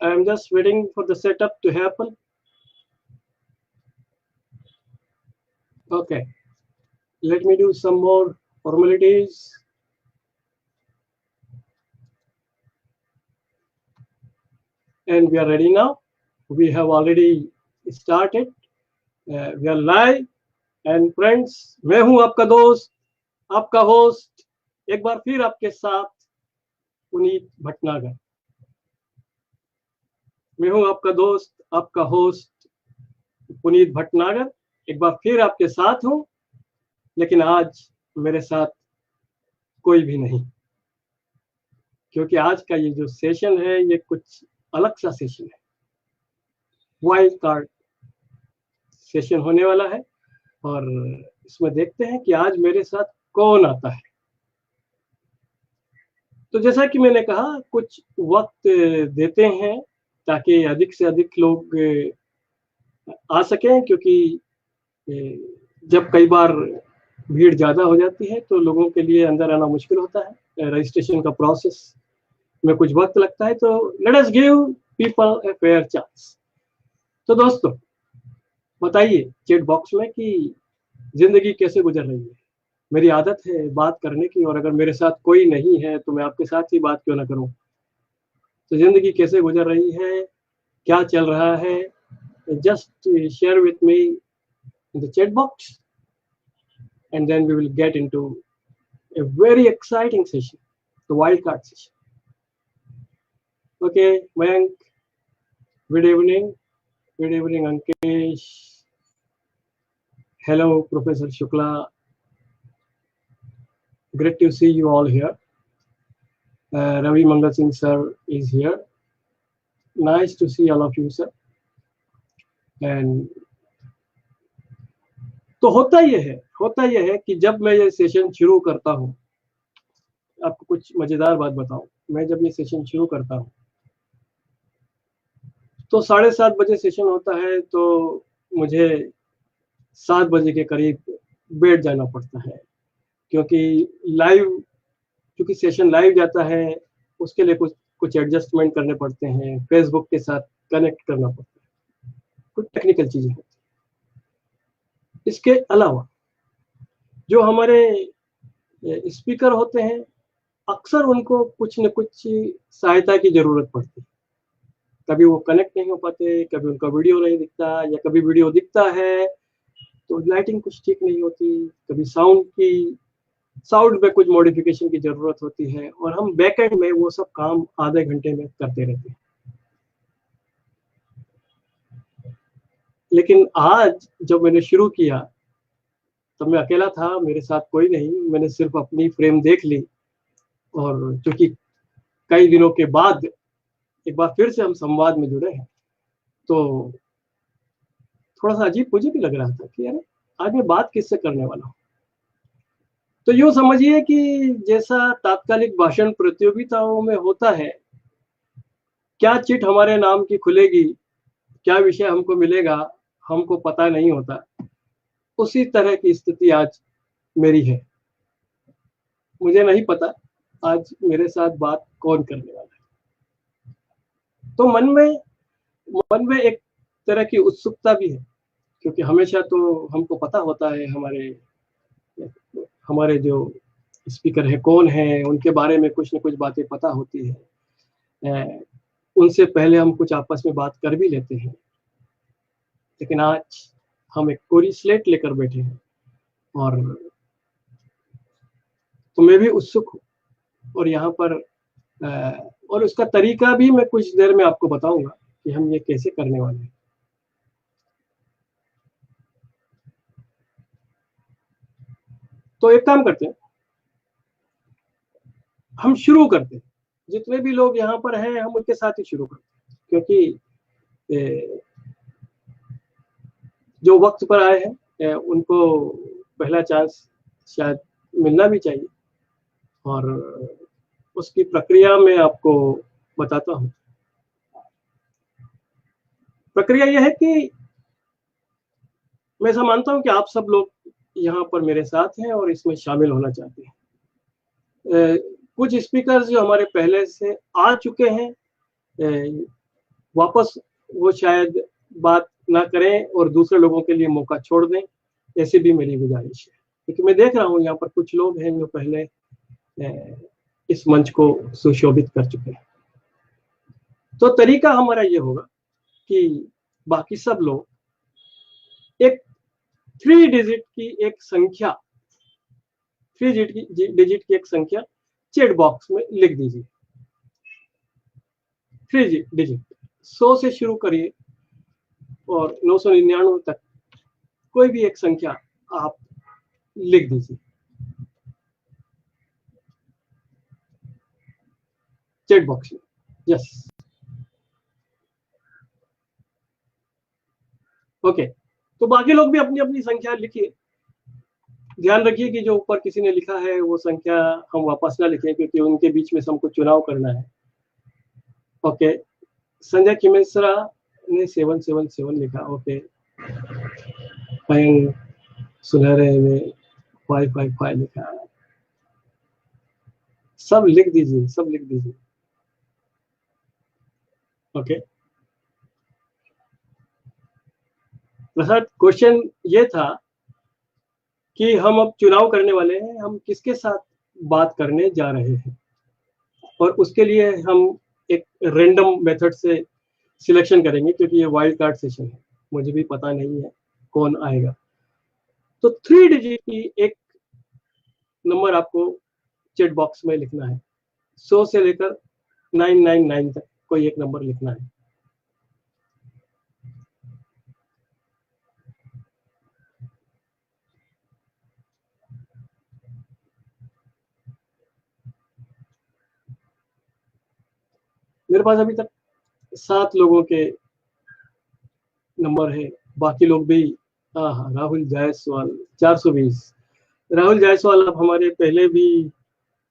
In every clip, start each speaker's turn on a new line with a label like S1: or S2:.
S1: I am just waiting for the setup to happen. Okay, let me do some more formalities. And we are ready now. We have already started. We are live. And friends, मैं हूं आपका दोस्त, आपका host, एक बार फिर आपके साथ पुनीत भटनागर। मैं हूं आपका दोस्त, आपका होस्ट पुनीत भटनागर, एक बार फिर आपके साथ हूं, लेकिन आज मेरे साथ कोई भी नहीं, क्योंकि आज का ये जो सेशन है ये कुछ अलग सा सेशन है। वाइल्ड कार्ड सेशन होने वाला है और इसमें देखते हैं कि आज मेरे साथ कौन आता है। तो जैसा कि मैंने कहा, कुछ वक्त देते हैं ताकि अधिक से अधिक लोग आ सकें, क्योंकि जब कई बार भीड़ ज़्यादा हो जाती है तो लोगों के लिए अंदर आना मुश्किल होता है। रजिस्ट्रेशन का प्रोसेस में कुछ वक्त लगता है, तो let us give people a fair chance. तो दोस्तों, बताइए चैट बॉक्स में कि जिंदगी कैसे गुजर रही है। मेरी आदत है बात करने की, और अगर मेरे साथ कोई नहीं है तो मैं आपके साथ ही बात क्यों ना करूं। तो जिंदगी कैसे गुजर रही है, क्या चल रहा है, just share with me in the chat box, and then we will get into a very exciting session, the wildcard session. Okay, Mayank, good evening. Good evening, Ankesh. Hello, Professor Shukla. Great to see you all here. Ravi Mangal Singh sir is here. Nice to see all of you, sir. And तो होता यह है कि जब मैं ये session शुरू करता हूँ, आपको कुछ मजेदार बात बताऊं। मैं जब ये सेशन शुरू करता हूँ तो 7:30 बजे सेशन होता है, तो मुझे 7 बजे के करीब बैठ जाना पड़ता है, क्योंकि सेशन लाइव जाता है, उसके लिए कुछ एडजस्टमेंट करने पड़ते हैं, फेसबुक के साथ कनेक्ट करना पड़ता है, कुछ टेक्निकल चीजें होती हैं। इसके अलावा जो हमारे स्पीकर होते हैं, अक्सर उनको कुछ न कुछ सहायता की जरूरत पड़ती है। कभी वो कनेक्ट नहीं हो पाते, कभी उनका वीडियो नहीं दिखता, या कभी वीडियो दिखता है तो लाइटिंग कुछ ठीक नहीं होती, कभी साउंड में कुछ मॉडिफिकेशन की जरूरत होती है, और हम बैकएंड में वो सब काम आधे घंटे में करते रहते हैं। लेकिन आज जब मैंने शुरू किया तब मैं अकेला था, मेरे साथ कोई नहीं। मैंने सिर्फ अपनी फ्रेम देख ली, और चूंकि कई दिनों के बाद एक बार फिर से हम संवाद में जुड़े हैं, तो थोड़ा सा अजीब मुझे भी लग रहा था कि अरे आज मैं बात किससे करने वाला हूँ। तो यूँ समझिए कि जैसा तात्कालिक भाषण प्रतियोगिताओं में होता है, क्या चिट हमारे नाम की खुलेगी, क्या विषय हमको मिलेगा, हमको पता नहीं होता, उसी तरह की स्थिति आज मेरी है। मुझे नहीं पता आज मेरे साथ बात कौन करने वाला है। तो मन में एक तरह की उत्सुकता भी है, क्योंकि हमेशा तो हमको पता होता है हमारे जो स्पीकर है कौन है, उनके बारे में कुछ न कुछ बातें पता होती है, उनसे पहले हम कुछ आपस में बात कर भी लेते हैं। लेकिन आज हम एक कोरी स्लेट लेकर बैठे हैं, और तो मैं भी उत्सुक हूँ, और यहाँ पर और उसका तरीका भी मैं कुछ देर में आपको बताऊंगा कि हम ये कैसे करने वाले हैं। तो एक काम करते हैं, हम शुरू करते हैं। जितने भी लोग यहाँ पर हैं हम उनके साथ ही शुरू करते हैं, क्योंकि जो वक्त पर आए हैं उनको पहला चांस शायद मिलना भी चाहिए, और उसकी प्रक्रिया में आपको बताता हूँ। प्रक्रिया यह है कि मैं ऐसा मानता हूँ कि आप सब लोग यहाँ पर मेरे साथ हैं और इसमें शामिल होना चाहते हैं। कुछ स्पीकर्स जो हमारे पहले से आ चुके हैं, वापस वो शायद बात ना करें और दूसरे लोगों के लिए मौका छोड़ दें, ऐसी भी मेरी गुजारिश है। क्योंकि मैं देख रहा हूँ यहाँ पर कुछ लोग हैं जो पहले इस मंच को सुशोभित कर चुके हैं। तो तरीका हमारा ये होगा कि बाकी सब लोग एक 3 डिजिट की एक संख्या, 3 डिजिट की एक संख्या चैट बॉक्स में लिख दीजिए। 3 डिजिट 100 से शुरू करिए और 999 तक कोई भी एक संख्या आप लिख दीजिए चैट बॉक्स में। Yes, okay. तो बाकी लोग भी अपनी अपनी संख्या लिखिए। ध्यान रखिए कि जो ऊपर किसी ने लिखा है वो संख्या हम वापस ना लिखें, क्योंकि उनके बीच में से हमको चुनाव करना है। ओके, संजय किमेसरा ने 777 लिखा। ओके, मयंक सुनहरे ने 555 लिखा। सब लिख दीजिए, सब लिख दीजिए। ओके प्रसाद, क्वेश्चन ये था कि हम अब चुनाव करने वाले हैं, हम किसके साथ बात करने जा रहे हैं, और उसके लिए हम एक रैंडम मेथड से सिलेक्शन करेंगे, क्योंकि ये वाइल्ड कार्ड सेशन है, मुझे भी पता नहीं है कौन आएगा। तो 3 डिजिट की एक नंबर आपको चैट बॉक्स में लिखना है। 100 से लेकर 999 तक कोई एक नंबर लिखना है। मेरे पास अभी तक 7 लोगों के नंबर है, बाकी लोग भी। हाँ, राहुल जायसवाल 420। राहुल जायसवाल अब हमारे पहले भी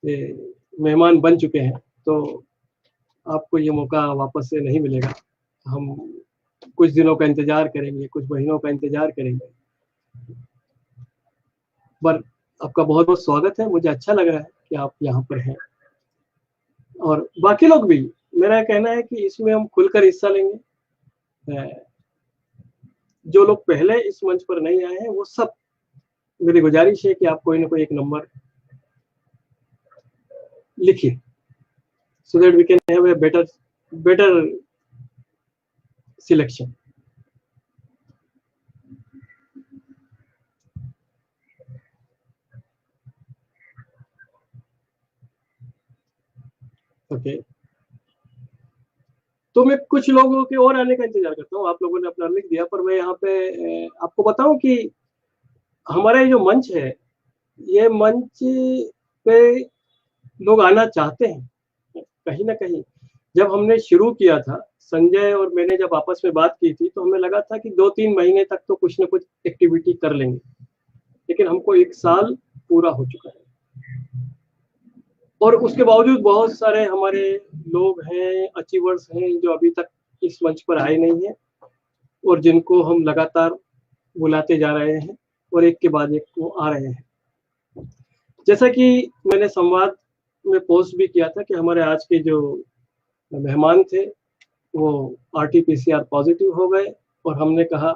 S1: मेहमान बन चुके हैं, तो आपको ये मौका वापस से नहीं मिलेगा। हम कुछ दिनों का इंतजार करेंगे, कुछ महीनों का इंतजार करेंगे, पर आपका बहुत बहुत स्वागत है। मुझे अच्छा लग रहा है कि आप यहाँ पर हैं, और बाकी लोग भी। मेरा कहना है कि इसमें हम खुलकर हिस्सा लेंगे। जो लोग पहले इस मंच पर नहीं आए हैं वो सब, मेरी गुजारिश है कि आप कोई ना कोई एक नंबर लिखिए, so that we can have a better selection. Okay, तो मैं कुछ लोगों के और आने का इंतजार करता हूँ। आप लोगों ने अपना लिख दिया, पर मैं यहाँ पे आपको बताऊं कि हमारा ये जो मंच है, ये मंच पे लोग आना चाहते हैं कहीं ना कहीं। जब हमने शुरू किया था, संजय और मैंने जब आपस में बात की थी, तो हमें लगा था कि 2-3 महीने तक तो कुछ ना कुछ एक्टिविटी कर लेंगे, लेकिन हमको 1 साल पूरा हो चुका है, और उसके बावजूद बहुत सारे हमारे लोग हैं, अचीवर्स हैं, जो अभी तक इस मंच पर आए नहीं हैं, और जिनको हम लगातार बुलाते जा रहे हैं, और एक के बाद एक वो आ रहे हैं। जैसा कि मैंने संवाद में पोस्ट भी किया था कि हमारे आज के जो मेहमान थे वो RT-PCR पॉजिटिव हो गए, और हमने कहा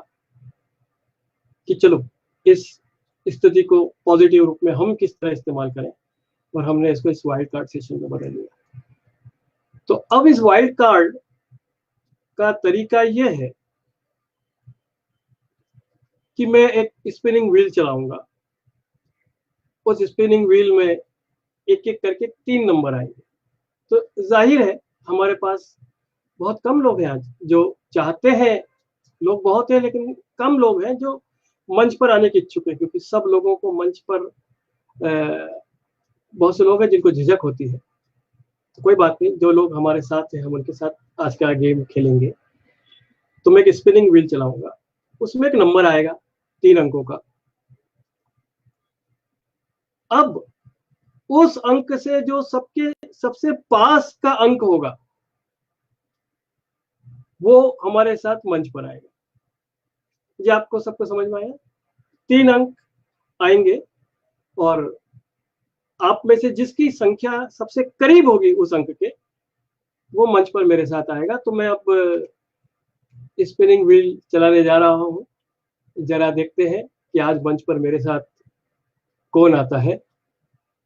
S1: कि चलो इस स्थिति को पॉजिटिव रूप में हम किस तरह इस्तेमाल करें, और हमने इसको इस वाइल्ड कार्ड सेशन में बदल दिया। तो अब इस वाइल्ड कार्ड का तरीका यह है कि मैं एक स्पिनिंग व्हील चलाऊंगा। उस स्पिनिंग व्हील में एक एक करके 3 नंबर आएंगे। तो जाहिर है हमारे पास बहुत कम लोग हैं आज जो चाहते हैं। लोग बहुत हैं, लेकिन कम लोग हैं जो मंच पर आने के इच्छुक हैं, क्योंकि सब लोगों को मंच पर बहुत से लोग हैं जिनको झिझक होती है। तो कोई बात नहीं, जो लोग हमारे साथ हैं हम उनके साथ आज का गेम खेलेंगे। तो मैं एक स्पिनिंग व्हील चलाऊंगा, उसमें एक नंबर आएगा 3 अंकों का। अब उस अंक से जो सबसे पास का अंक होगा वो हमारे साथ मंच पर आएगा। ये आपको सबको समझ में आया? 3 अंक आएंगे, और आप में से जिसकी संख्या सबसे करीब होगी उस अंक के, वो मंच पर मेरे साथ आएगा। तो मैं अब स्पिनिंग व्हील चलाने जा रहा हूँ। जरा देखते हैं कि आज मंच पर मेरे साथ कौन आता है।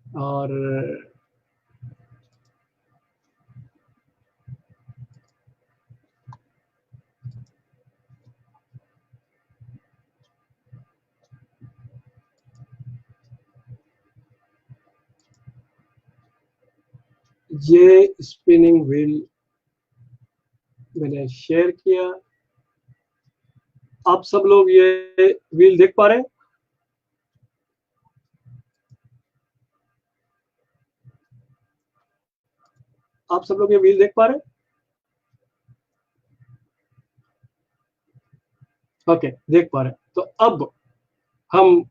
S1: और ये स्पिनिंग व्हील मैंने शेयर किया। आप सब लोग ये व्हील देख पा रहे हैं? आप सब लोग ये व्हील देख पा रहे हैं? ओके, देख पा रहे हैं। तो अब हम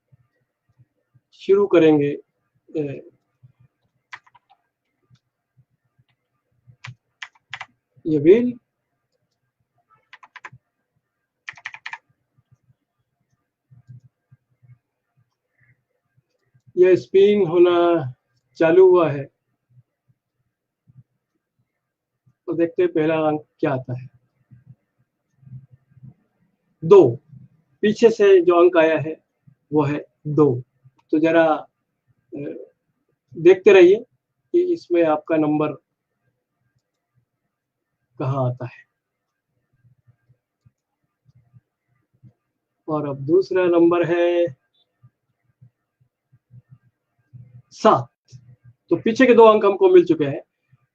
S1: शुरू करेंगे ये व्हील। ये स्पिन होना चालू हुआ है, तो देखते हैं पहला अंक क्या आता है। 2। पीछे से जो अंक आया है वो है 2। तो जरा देखते रहिए कि इसमें आपका नंबर कहाँ आता है। और अब दूसरा नंबर है 7। तो पीछे के 2 अंक हमको मिल चुके हैं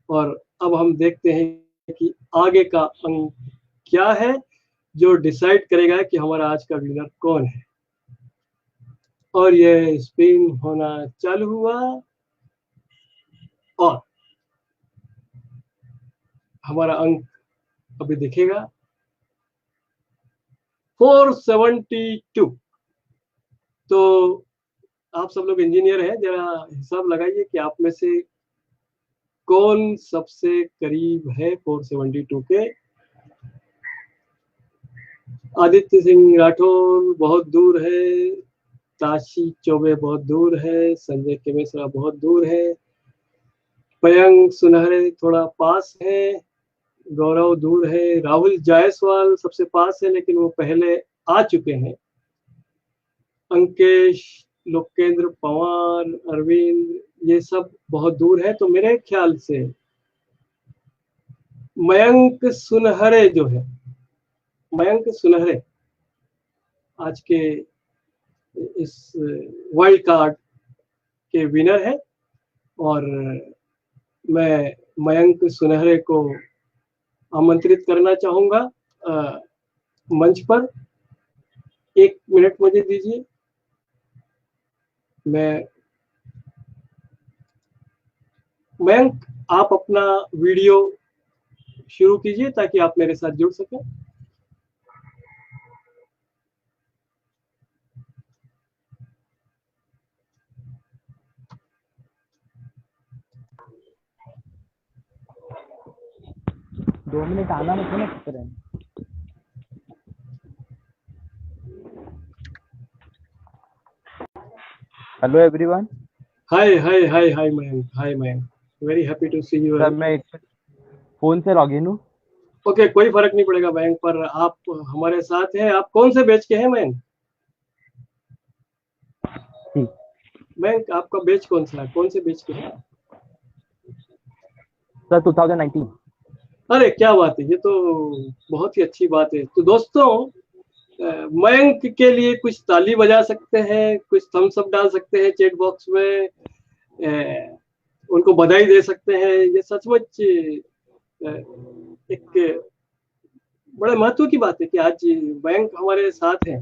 S1: और अब हम देखते हैं कि आगे का अंक क्या है जो डिसाइड करेगा कि हमारा आज का विनर कौन है। और ये स्पिन होना चालू हुआ और हमारा अंक अभी दिखेगा 472। तो आप सब लोग इंजीनियर हैं, जरा हिसाब लगाइए कि आप में से कौन सबसे करीब है 472 के। आदित्य सिंह राठौर बहुत दूर है, ताशी चौबे बहुत दूर है, संजय केमेसरा बहुत दूर है, मयंक सुनहरे थोड़ा पास है, गौरव दूर है, राहुल जायसवाल सबसे पास है लेकिन वो पहले आ चुके हैं, अंकेश, लोकेंद्र पवार, अरविंद ये सब बहुत दूर है। तो मेरे ख्याल से मयंक सुनहरे जो है, मयंक सुनहरे आज के इस वाइल्ड कार्ड के विनर है। और मैं मयंक सुनहरे को आमंत्रित करना चाहूंगा मंच पर। 1 मिनट मुझे दीजिए, मैं मयंक आप अपना वीडियो शुरू कीजिए ताकि आप मेरे साथ जुड़ सकें।
S2: दो मिनट आना मत ना करें। Hello everyone.
S1: Hi hi hi hi Mayank, hi Mayank, very happy to see you.
S2: Sir मैं फोन से लॉगिन हूँ।
S1: ओके, कोई फर्क नहीं पड़ेगा मयंक, पर आप हमारे साथ हैं। आप कौन से बैच के हैं मयंक? मयंक आपका बैच कौन सा है, कौन से बैच के हैं?
S2: सर 2019।
S1: अरे क्या बात है, ये तो बहुत ही अच्छी बात है। तो दोस्तों मयंक के लिए कुछ ताली बजा सकते हैं, कुछ थम्स अप डाल सकते हैं चैट बॉक्स में, उनको बधाई दे सकते हैं। ये सचमुच एक बड़े महत्व की बात है कि आज मयंक हमारे साथ है।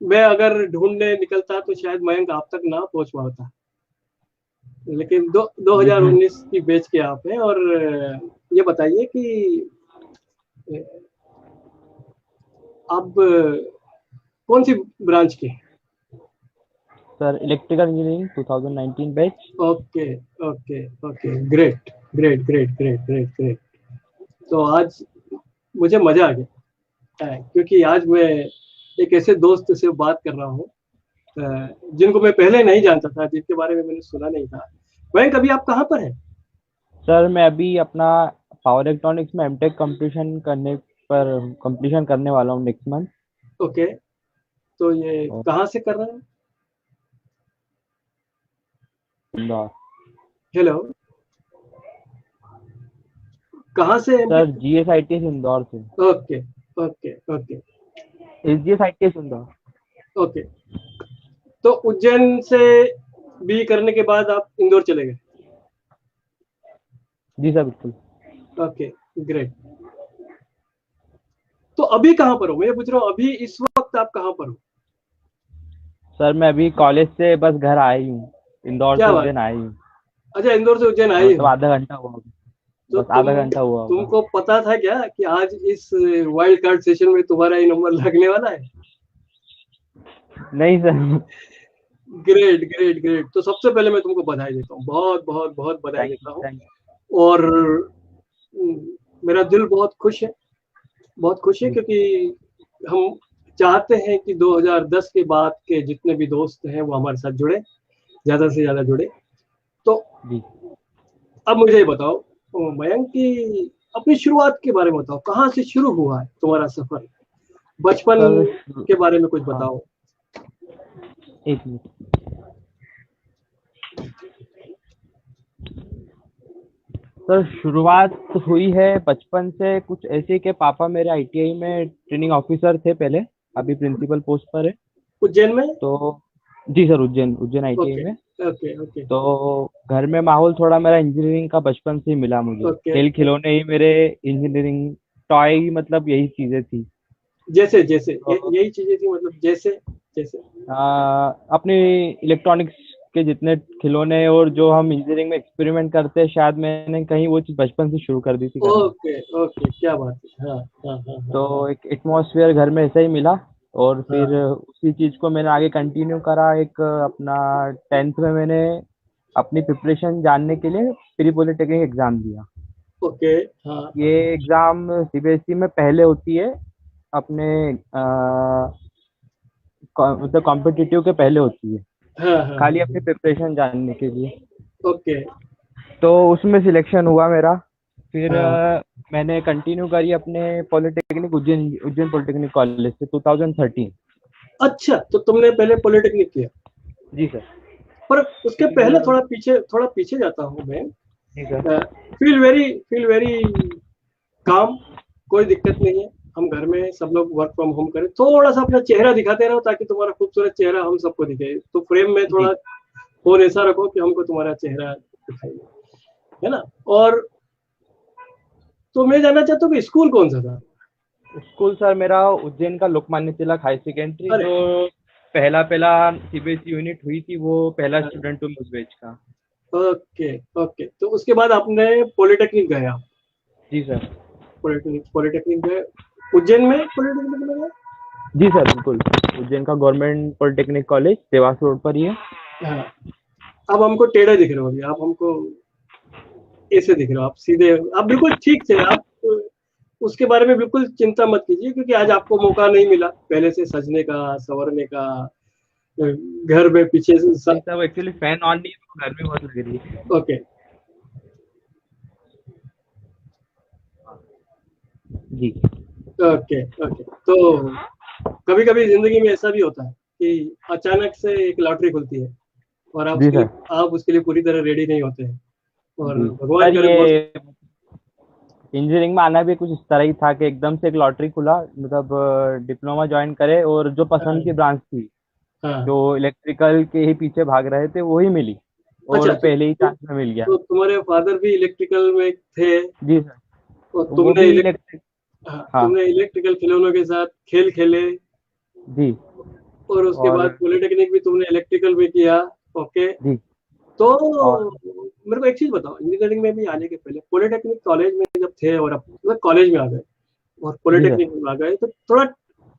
S1: मैं अगर ढूंढने निकलता तो शायद मयंक आप तक ना पहुंच पाता, लेकिन 2019 की बैच के आप हैं। और ये बताइए कि आप कौन सी ब्रांच के?
S2: Sir electrical engineering 2019 batch.
S1: Okay okay okay, great great great great great great. तो आज मुझे मजा आ गया क्योंकि आज मैं एक ऐसे दोस्त से बात कर रहा हूँ जिनको मैं पहले नहीं जानता था, जिनके बारे में मैंने सुना नहीं था। वहीं कभी आप कहाँ पर हैं?
S2: सर मैं अभी अपना पावर इलेक्ट्रॉनिक्स में एमटेक कंप्लीशन करने वाला हूँ नेक्स्ट मंथ।
S1: ओके, तो ये कहाँ से कर रहे हैं?
S2: इंदौर।
S1: हेलो, कहाँ से
S2: सर
S1: MTech?
S2: GSITS इंदौर से।
S1: Okay okay okay
S2: SGSITS Indore.
S1: Okay. तो उज्जैन से बी करने के बाद आप इंदौर चले गए?
S2: जी सर बिल्कुल।
S1: Okay, great. तो अभी कहाँ पर हो? मैं पूछ रहा हूँ अभी इस वक्त आप कहाँ पर हो?
S2: सर मैं अभी कॉलेज से बस घर आई हूँ, इंदौर से
S1: क्या बात,
S2: उज्जैन आई हूँ।
S1: अच्छा इंदौर से उज्जैन आए
S2: मतलब
S1: हो?
S2: आधा घंटा हुआ होगा।
S1: तो
S2: बस आधा घंटा हुआ होगा।
S1: तुमको पता था क्या कि आज इस वाइल्ड कार्ड सेशन में तुम्हारा ही नंबर लगने वाला है?
S2: नहीं सर।
S1: Great great great. तो सबसे पहले मैं तुमको बधाई देता हूँ, बहुत बहुत बहुत बधाई
S2: थैंक
S1: देता
S2: यू
S1: हूँ।
S2: थैंक
S1: और मेरा दिल बहुत खुश है, बहुत खुश है,
S2: यू।
S1: क्योंकि हम चाहते हैं कि 2010 के बाद के जितने भी दोस्त हैं वो हमारे साथ जुड़े, ज्यादा से ज्यादा जुड़े। तो
S2: जी
S1: अब मुझे ये बताओ मयंक कि अपनी शुरुआत के बारे में बताओ, कहाँ से शुरू हुआ है तुम्हारा सफर, बचपन
S2: सर।
S1: के बारे में कुछ
S2: हाँ,
S1: बताओ।
S2: एक मिनट। सर शुरुआत हुई है बचपन से कुछ ऐसे कि पापा मेरे ITI में ट्रेनिंग ऑफिसर थे पहले, अभी प्रिंसिपल पोस्ट पर है।
S1: उज्जैन में?
S2: तो जी sir, Ujjain Ujjain ITI
S1: okay
S2: में।
S1: ओके ओके
S2: तो घर में माहौल थोड़ा मेरा इंजीनियरिंग का बचपन से ही मिला मुझे,
S1: ओके।
S2: खेल खिलौने ही मेरे इंजीनियरिंग टॉय ही, मतलब यही चीजें थी।
S1: जैसे जैसे
S2: तो
S1: यही चीजें थी, मतलब जैसे जैसे।
S2: अपने इलेक्ट्रॉनिक्स के जितने खिलौने और जो हम इंजीनियरिंग में एक्सपेरिमेंट करते हैं, शायद मैंने कहीं वो चीज बचपन से शुरू कर दी थी करना।
S1: ओके ओके, क्या बात है, हाँ हाँ हाँ हाँ
S2: तो
S1: हाँ
S2: एक एटमॉस्फेयर घर में ऐसा ही मिला, और फिर
S1: हाँ।
S2: उसी चीज को मैंने आगे कंटिन्यू करा। एक अपना 10th में मैंने अपनी प्रिपरेशन जानने के लिए प्री पॉलिटेक्निक एग्जाम दिया।
S1: ओके, हाँ
S2: ये एग्जाम CBSE में पहले होती है, अपने मतलब कॉम्पिटिटिव के पहले होती है,
S1: हाँ हाँ
S2: खाली
S1: हाँ।
S2: अपनी प्रिपरेशन जानने के लिए।
S1: ओके,
S2: तो उसमें सिलेक्शन हुआ मेरा। फिर
S1: हाँ।
S2: मैंने कंटिन्यू करी अपने polytechnic Ujjain Ujjain polytechnic college से 2013।
S1: अच्छा, तो तुमने पहले पॉलिटेक्निक किया?
S2: जी सर।
S1: पर उसके
S2: फिर
S1: पहले थोड़ा पीछे जाता हूँ मैं।
S2: जी सर।
S1: फील वेरी काम, कोई दिक्कत नहीं है। हम घर में सब लोग वर्क फ्रॉम होम करें, थोड़ा सा अपना चेहरा दिखाते रहो ताकि तुम्हारा खूबसूरत चेहरा हम सबको दिखे। तो फ्रेम में
S2: जी
S1: थोड़ा फोन ऐसा रखो कि हमको तुम्हारा चेहरा दिखाई दे, है ना? और तो मैं जानना चाहता हूँ कि स्कूल कौन सा था?
S2: स्कूल सर मेरा उज्जैन का लोकमान्य तिलक हाई सेकेंडरी,
S1: अरे,
S2: जो पहला पहला CBSE यूनिट हुई थी, वो पहला स्टूडेंट हूँ उस बैच का।
S1: Okay okay. तो उसके बाद आपने पॉलिटेक्निक गया?
S2: जी सर।
S1: पॉलिटेक्निक पॉलिटेक्निक गए उज्जैन में, पॉलिटेक्निक में गए?
S2: जी सर बिल्कुल। उज्जैन का government polytechnic college Dewas road पर ही है।
S1: हाँ। अब हमको टेढ़े दिख रहे हो, अभी आप हमको ऐसे दिख रहे हो, आप सीधे, आप बिल्कुल ठीक थे आप। उसके बारे में बिल्कुल चिंता मत कीजिए, क्योंकि आज आपको मौका नहीं मिला पहले से सजने का, संवरने का, घर में पीछे से
S2: नहीं सर, वो एक्चुअली फैन ऑन नहीं है, तो गर्मी बहुत लग रही है।
S1: ओके
S2: जी
S1: ओके ओके। तो कभी कभी जिंदगी में ऐसा भी होता है कि अचानक से एक लॉटरी खुलती है, और
S2: जी सर।
S1: आप उसके लिए पूरी तरह रेडी नहीं होते हैं, और
S2: जी
S1: भगवान
S2: सर,
S1: करे
S2: ये
S1: बहुत।
S2: इंजीनियरिंग में आना भी कुछ इस तरह ही था कि एकदम से एक लॉटरी खुला, मतलब डिप्लोमा ज्वाइन करे और जो पसंद की
S1: हाँ
S2: ब्रांच थी,
S1: हाँ।
S2: जो इलेक्ट्रिकल के ही पीछे भाग रहे थे, वो ही मिली,
S1: अच्छा,
S2: और पहले ही चांस में मिल गया।
S1: तो तुम्हारे फादर भी इलेक्ट्रिकल में थे,
S2: जी सर।
S1: और
S2: वो भी इलेक्ट्रिक।
S1: हाँ,
S2: हाँ।
S1: तुमने इलेक्ट्रिकल खिलौनों के साथ खेल खेले,
S2: जी।
S1: और उसके बाद
S2: और
S1: पॉलिटेक्निक भी तुमने इलेक्ट्रिकल में किया। ओके।
S2: जी।
S1: तो
S2: और
S1: मेरे को एक चीज बताओ, इंजीनियरिंग में भी आने के पहले पॉलिटेक्निक कॉलेज में जब थे, और अब मतलब कॉलेज में आ गए और
S2: जी सर।
S1: पॉलिटेक्निक में आ गए, तो थोड़ा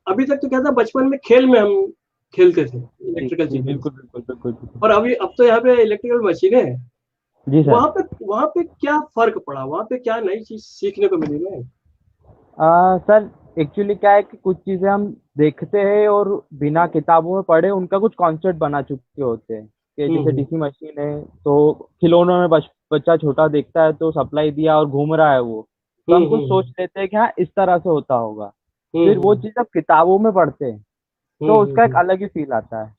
S1: अभी तक तो क्या था, बचपन में खेल में हम खेलते थे
S2: जी
S1: इलेक्ट्रिकल
S2: जी
S1: चीजों
S2: बिल्कुल
S1: से।
S2: बिल्कुल बिल्कुल बिल्कुल।
S1: और अभी अब तो यहाँ पे इलेक्ट्रिकल मशीनें हैं।
S2: जी सर।
S1: वहां पे क्या फर्क पड़ा, वहां पे क्या नई चीज सीखने को मिली ना?
S2: सर एक्चुअली क्या है कि कुछ चीज़ें हम देखते हैं और बिना किताबों में पढ़े उनका कुछ कॉन्सेप्ट बना चुके होते हैं, कि जैसे
S1: हम्म।
S2: DC मशीन है, तो खिलौनों में बच्चा छोटा देखता है तो सप्लाई दिया और घूम रहा है वो, तो हम कुछ
S1: हम्म।
S2: सोच लेते हैं कि हाँ इस तरह से होता होगा। फिर वो
S1: हम्म।
S2: चीज़ अब किताबों में पढ़ते हैं तो उसका एक अलग ही फील आता है।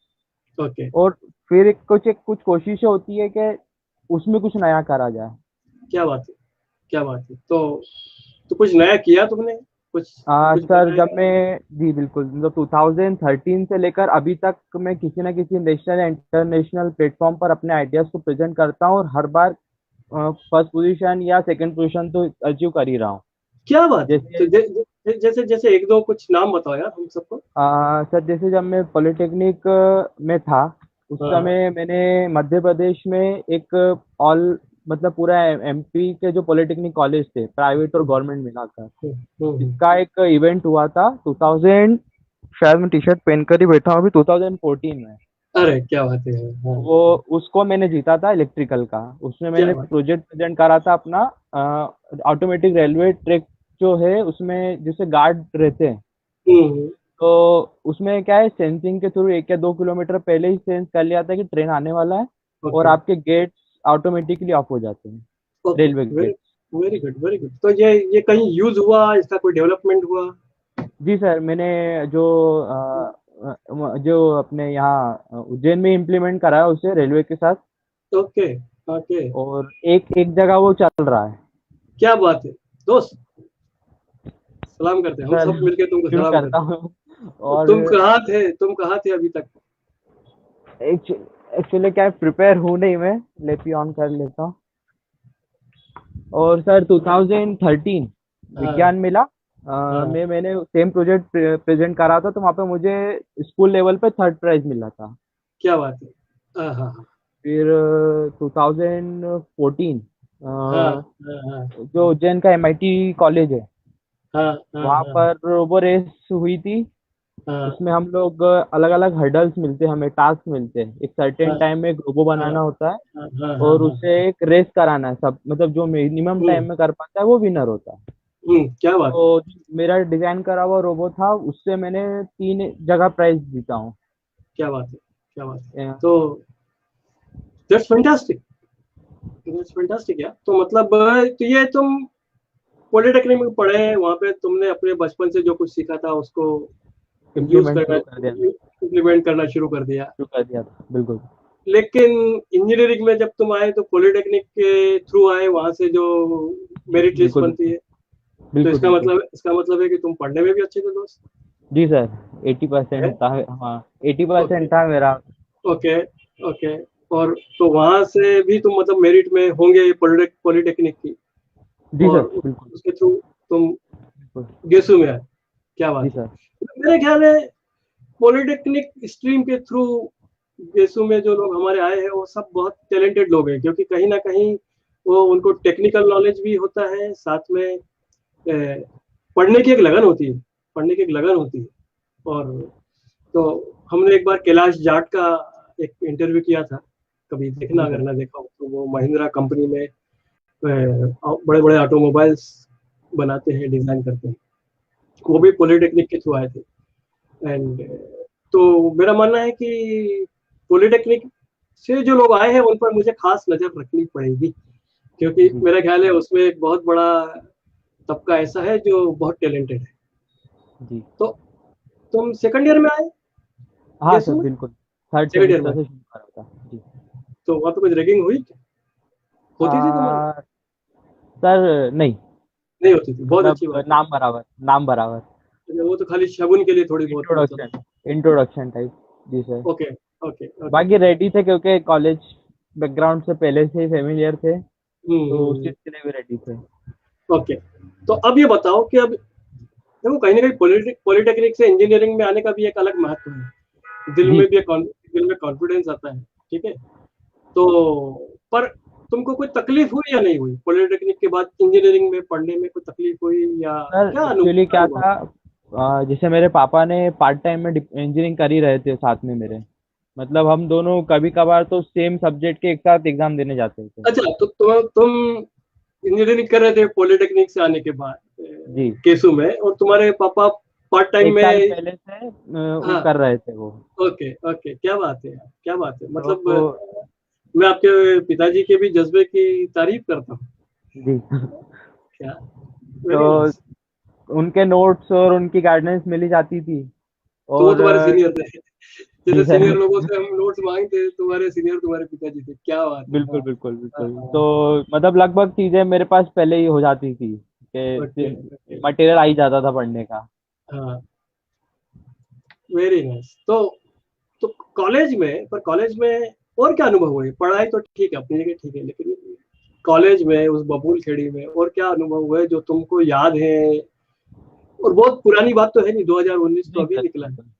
S1: ओके।
S2: और फिर कुछ कोशिशें होती है कि उसमें कुछ नया करा जाए।
S1: क्या बात है, क्या बात है। तो कुछ नया किया तुमने, कुछ कुछ
S2: सर जब
S1: बनाया?
S2: मैं जी बिल्कुल, मतलब 2013 से लेकर अभी तक मैं किसी ना किसी नेशनल या इंटरनेशनल प्लेटफॉर्म पर अपने आइडियाज को प्रेजेंट करता हूँ और हर बार फर्स्ट पोजीशन या सेकंड पोजीशन तो अचीव कर ही रहा हूँ।
S1: क्या बात है।
S2: जैसे
S1: तो जैसे जैसे एक दो कुछ नाम बताओ यार हम सबको।
S2: सर जैसे जब मैं पॉलिटेक्निक में था उस
S1: हाँ।
S2: समय मैंने मध्य प्रदेश में एक ऑल मतलब पूरा एमपी के जो पॉलिटेक्निक कॉलेज थे प्राइवेट और गवर्नमेंट मिलाकर
S1: हम्म।
S2: इसका एक इवेंट हुआ था 2000, शायद मैं टी शर्ट पहनकर ही बैठा हूँ अभी, 2014 में।
S1: अरे क्या बात है। हाँ।
S2: वो उसको मैंने जीता था इलेक्ट्रिकल का। उसमें
S1: क्या
S2: मैंने
S1: बात।
S2: प्रोजेक्ट प्रेजेंट करा था अपना ऑटोमेटिक रेलवे ट्रैक जो है उसमें जैसे गार्ड रहते हैं
S1: हम्म।
S2: तो उसमें क्या है सेंसिंग के थ्रू 1 या 2 किलोमीटर पहले ही सेंस कर लिया था कि ट्रेन आने वाला है और
S1: ओके।
S2: आपके गेट्स ऑटोमेटिकली ऑफ हो जाते हैं,
S1: okay.
S2: Railway
S1: very
S2: gate.
S1: Very good, very good. तो ये कहीं यूज हुआ, इसका कोई डेवलपमेंट हुआ?
S2: जी सर, मैंने जो जो अपने यहाँ उज्जैन में इम्प्लीमेंट करा है उसे रेलवे के साथ।
S1: ओके। ओके।
S2: और एक एक जगह वो चल रहा है।
S1: क्या बात है दोस्त, सलाम करते हैं, हम
S2: सर
S1: सब मिलके तुमको
S2: शुरू
S1: सलाम
S2: करता
S1: करते हैं।
S2: हूँ।
S1: तो
S2: और
S1: तुम कहाँ थे अभी तक?
S2: एक्चुअली क्या है, प्रिपेयर हूँ नहीं मैं, लेपी ऑन कर लेता हूँ। और सर 2013
S1: हाँ।
S2: विज्ञान मेला
S1: हाँ।
S2: में मैंने सेम प्रोजेक्ट प्रेजेंट करा था तो वहाँ पे मुझे स्कूल लेवल पे थर्ड प्राइज मिला था।
S1: क्या बात है। हाँ हाँ
S2: फिर 2014
S1: हाँ हाँ हाँ
S2: जो उज्जैन का एमआईटी कॉलेज है
S1: हाँ हाँ
S2: वहाँ
S1: हाँ
S2: पर रोबो रेस हुई थी।
S1: हाँ
S2: उसमें हम लोग अलग अलग हर्डल्स मिलते हैं, हमें टास्क मिलते हैं, एक सर्टेन
S1: हाँ
S2: टाइम में एक रोबो
S1: हाँ
S2: बनाना होता है
S1: हाँ हाँ हाँ
S2: और
S1: हाँ।
S2: उसे एक रेस कराना है सब, मतलब जो मिनिमम टाइम
S1: हम्म।
S2: में कर पाता है वो विनर होता है।
S1: क्या बात है।
S2: तो मेरा डिजाइन करा हुआ रोबो था, उससे मैंने 3 जगह प्राइज जीता हूँ।
S1: क्या बात है, क्या बात है।
S2: अ,
S1: तो दैट्स फैंटास्टिक, दैट्स फैंटास्टिक यार। तो मतलब तो ये तुम पॉलिटेक्निक में पढ़े हैं, वहाँ पे तुमने अपने बचपन से जो कुछ सीखा था उसको यूज
S2: इम्प्लीमेंट
S1: करना,
S2: शुरू कर दिया था।
S1: इम्प्लीमेंट करना शुरू कर दिया।
S2: शुरू कर दिया था बिल्कुल।
S1: लेकिन इंजीनियरिंग में जब तुम आए तो पॉलिटेक्निक के थ्रू आए, वहां से जो मेरिट लिस्ट
S2: बिल्कुल
S1: बनती
S2: बिल्कुल
S1: है, तो
S2: बिल्कुल बिल्कुल।
S1: इसका मतलब है कि तुम पढ़ने में भी अच्छे थे दोस्त।
S2: जी सर, 80%
S1: है।
S2: था। हाँ, एटी
S1: ओके।
S2: परसेंट था मेरा।
S1: ओके। ओके। और तो वहां से भी तुम मतलब मेरिट में होंगे पॉलिटेक्निक की,
S2: जी
S1: और
S2: सर बिल्कुल
S1: उसके थ्रू तुम
S2: बिल्कुल।
S1: गेसू में आए। क्या
S2: जी
S1: बात है।
S2: सर।
S1: मेरे ख्याल है पॉलिटेक्निक स्ट्रीम के थ्रू गेसू में जो लोग हमारे आए हैं वो सब बहुत टैलेंटेड लोग हैं, क्योंकि कहीं ना कहीं वो उनको टेक्निकल नॉलेज भी होता है, साथ में पढ़ने की एक लगन होती है, पढ़ने की एक लगन होती है। और तो हमने एक बार कैलाश जाट का एक इंटरव्यू किया था, कभी देखना
S2: जी
S1: अगर
S2: सर।
S1: ना देखा हो तो। वो महिंद्रा कंपनी में बड़े बड़े ऑटोमोबाइल्स बनाते हैं, डिजाइन करते हैं। वो भी पॉलिटेक्निक के थ्रू आए थे। एंड तो मेरा मानना है कि पॉलिटेक्निक से जो लोग आए हैं उन पर मुझे खास नजर रखनी पड़ेगी, क्योंकि
S2: जी
S1: मेरा ख्याल है उसमें एक बहुत बड़ा तबका ऐसा है जो बहुत टैलेंटेड है।
S2: जी।
S1: तो तुम सेकंड ईयर में आए
S2: हाँ सर
S1: गेसू में?
S2: बिल्कुल, थर्ड
S1: सेकंड ईयर में
S2: सेमेस्टर
S1: आए।
S2: से शुरू करा था जी।
S1: तो वहाँ पे कुछ रैगिंग हुई क्या? होती थी तुम्हारी?
S2: आ, सर नहीं,
S1: नहीं होती थी, बहुत अच्छी
S2: मतलब
S1: बात है।
S2: नाम बराबर, नाम बराबर।
S1: अच्छा, वो तो खाली शगुन के लिए थोड़ी बहुत मतलब।
S2: Introduction, introduction type. जी सर।
S1: ओके। ओके। ओके।
S2: बाकी रेडी थे क्योंकि कॉलेज बैकग्राउंड से पहले से ही फेमिलियर थे तो उस
S1: हम्म।
S2: चीज के लिए भी रेडी थे।
S1: ओके। तो अब ये बताओ कि अब देखो कहीं ना कहीं पॉलिटेक्निक से इंजीनियरिंग में आने का भी एक अलग महत्व है। दिल
S2: जी।
S1: में भी दिल में कॉन्फिडेंस आता है। ठीक है। तो पर तुमको कोई तकलीफ हुई या नहीं हुई पॉलिटेक्निक के बाद इंजीनियरिंग में पढ़ने में? कोई तकलीफ हुई या
S2: सर
S1: क्या
S2: एक्चुअली क्या
S1: अनुभव?
S2: था, जैसे मेरे पापा ने पार्ट टाइम में इंजीनियरिंग करी रहे थे साथ में मेरे, मतलब हम दोनों कभी कभार तो सेम सब्जेक्ट के एक साथ एग्जाम देने जाते थे।
S1: अच्छा, तो तुम इंजीनियरिंग कर रहे थे पॉलिटेक्निक से आने के बाद
S2: जी,
S1: केसू में, और तुम्हारे पापा पार्ट टाइम
S2: 1 साल
S1: में?
S2: पहले से वो
S1: हाँ।
S2: कर रहे थे वो।
S1: ओके। ओके। क्या बात है यार, क्या बात है। मतलब
S2: तो
S1: मैं आपके पिताजी के भी जज्बे की तारीफ करता हूँ।
S2: जी।
S1: क्या वेरी
S2: तो
S1: नाइस।
S2: उनके नोट्स और उनकी गाइडेंस मिली जाती थी।
S1: तो वो
S2: और
S1: तुम्हारे सीनियर थे?
S2: जी
S1: जैसे
S2: सर।
S1: सीनियर लोगों से हम नोट्स मांगते, तुम्हारे सीनियर तुम्हारे पिताजी थे, क्या बात है।
S2: बिल्कुल
S1: हाँ
S2: बिल्कुल
S1: हाँ
S2: बिल्कुल। तो
S1: हाँ।
S2: मतलब लगभग चीजें मेरे पास पहले ही हो जाती थी
S1: ओके
S2: कि
S1: ओके।
S2: मटेरियल आ ही जाता था पढ़ने का।
S1: हाँ, वेरी नाइस। तो कॉलेज में, पर कॉलेज में और क्या अनुभव हुए? पढ़ाई तो ठीक है, अपनी जगह ठीक है, लेकिन कॉलेज में उस बबूल खेड़ी में और क्या अनुभव हुए जो तुमको याद है? और बहुत पुरानी बात तो है नहीं, 2019 तो
S2: नहीं
S1: अभी
S2: सर
S1: निकला है।
S2: बिल्कुल।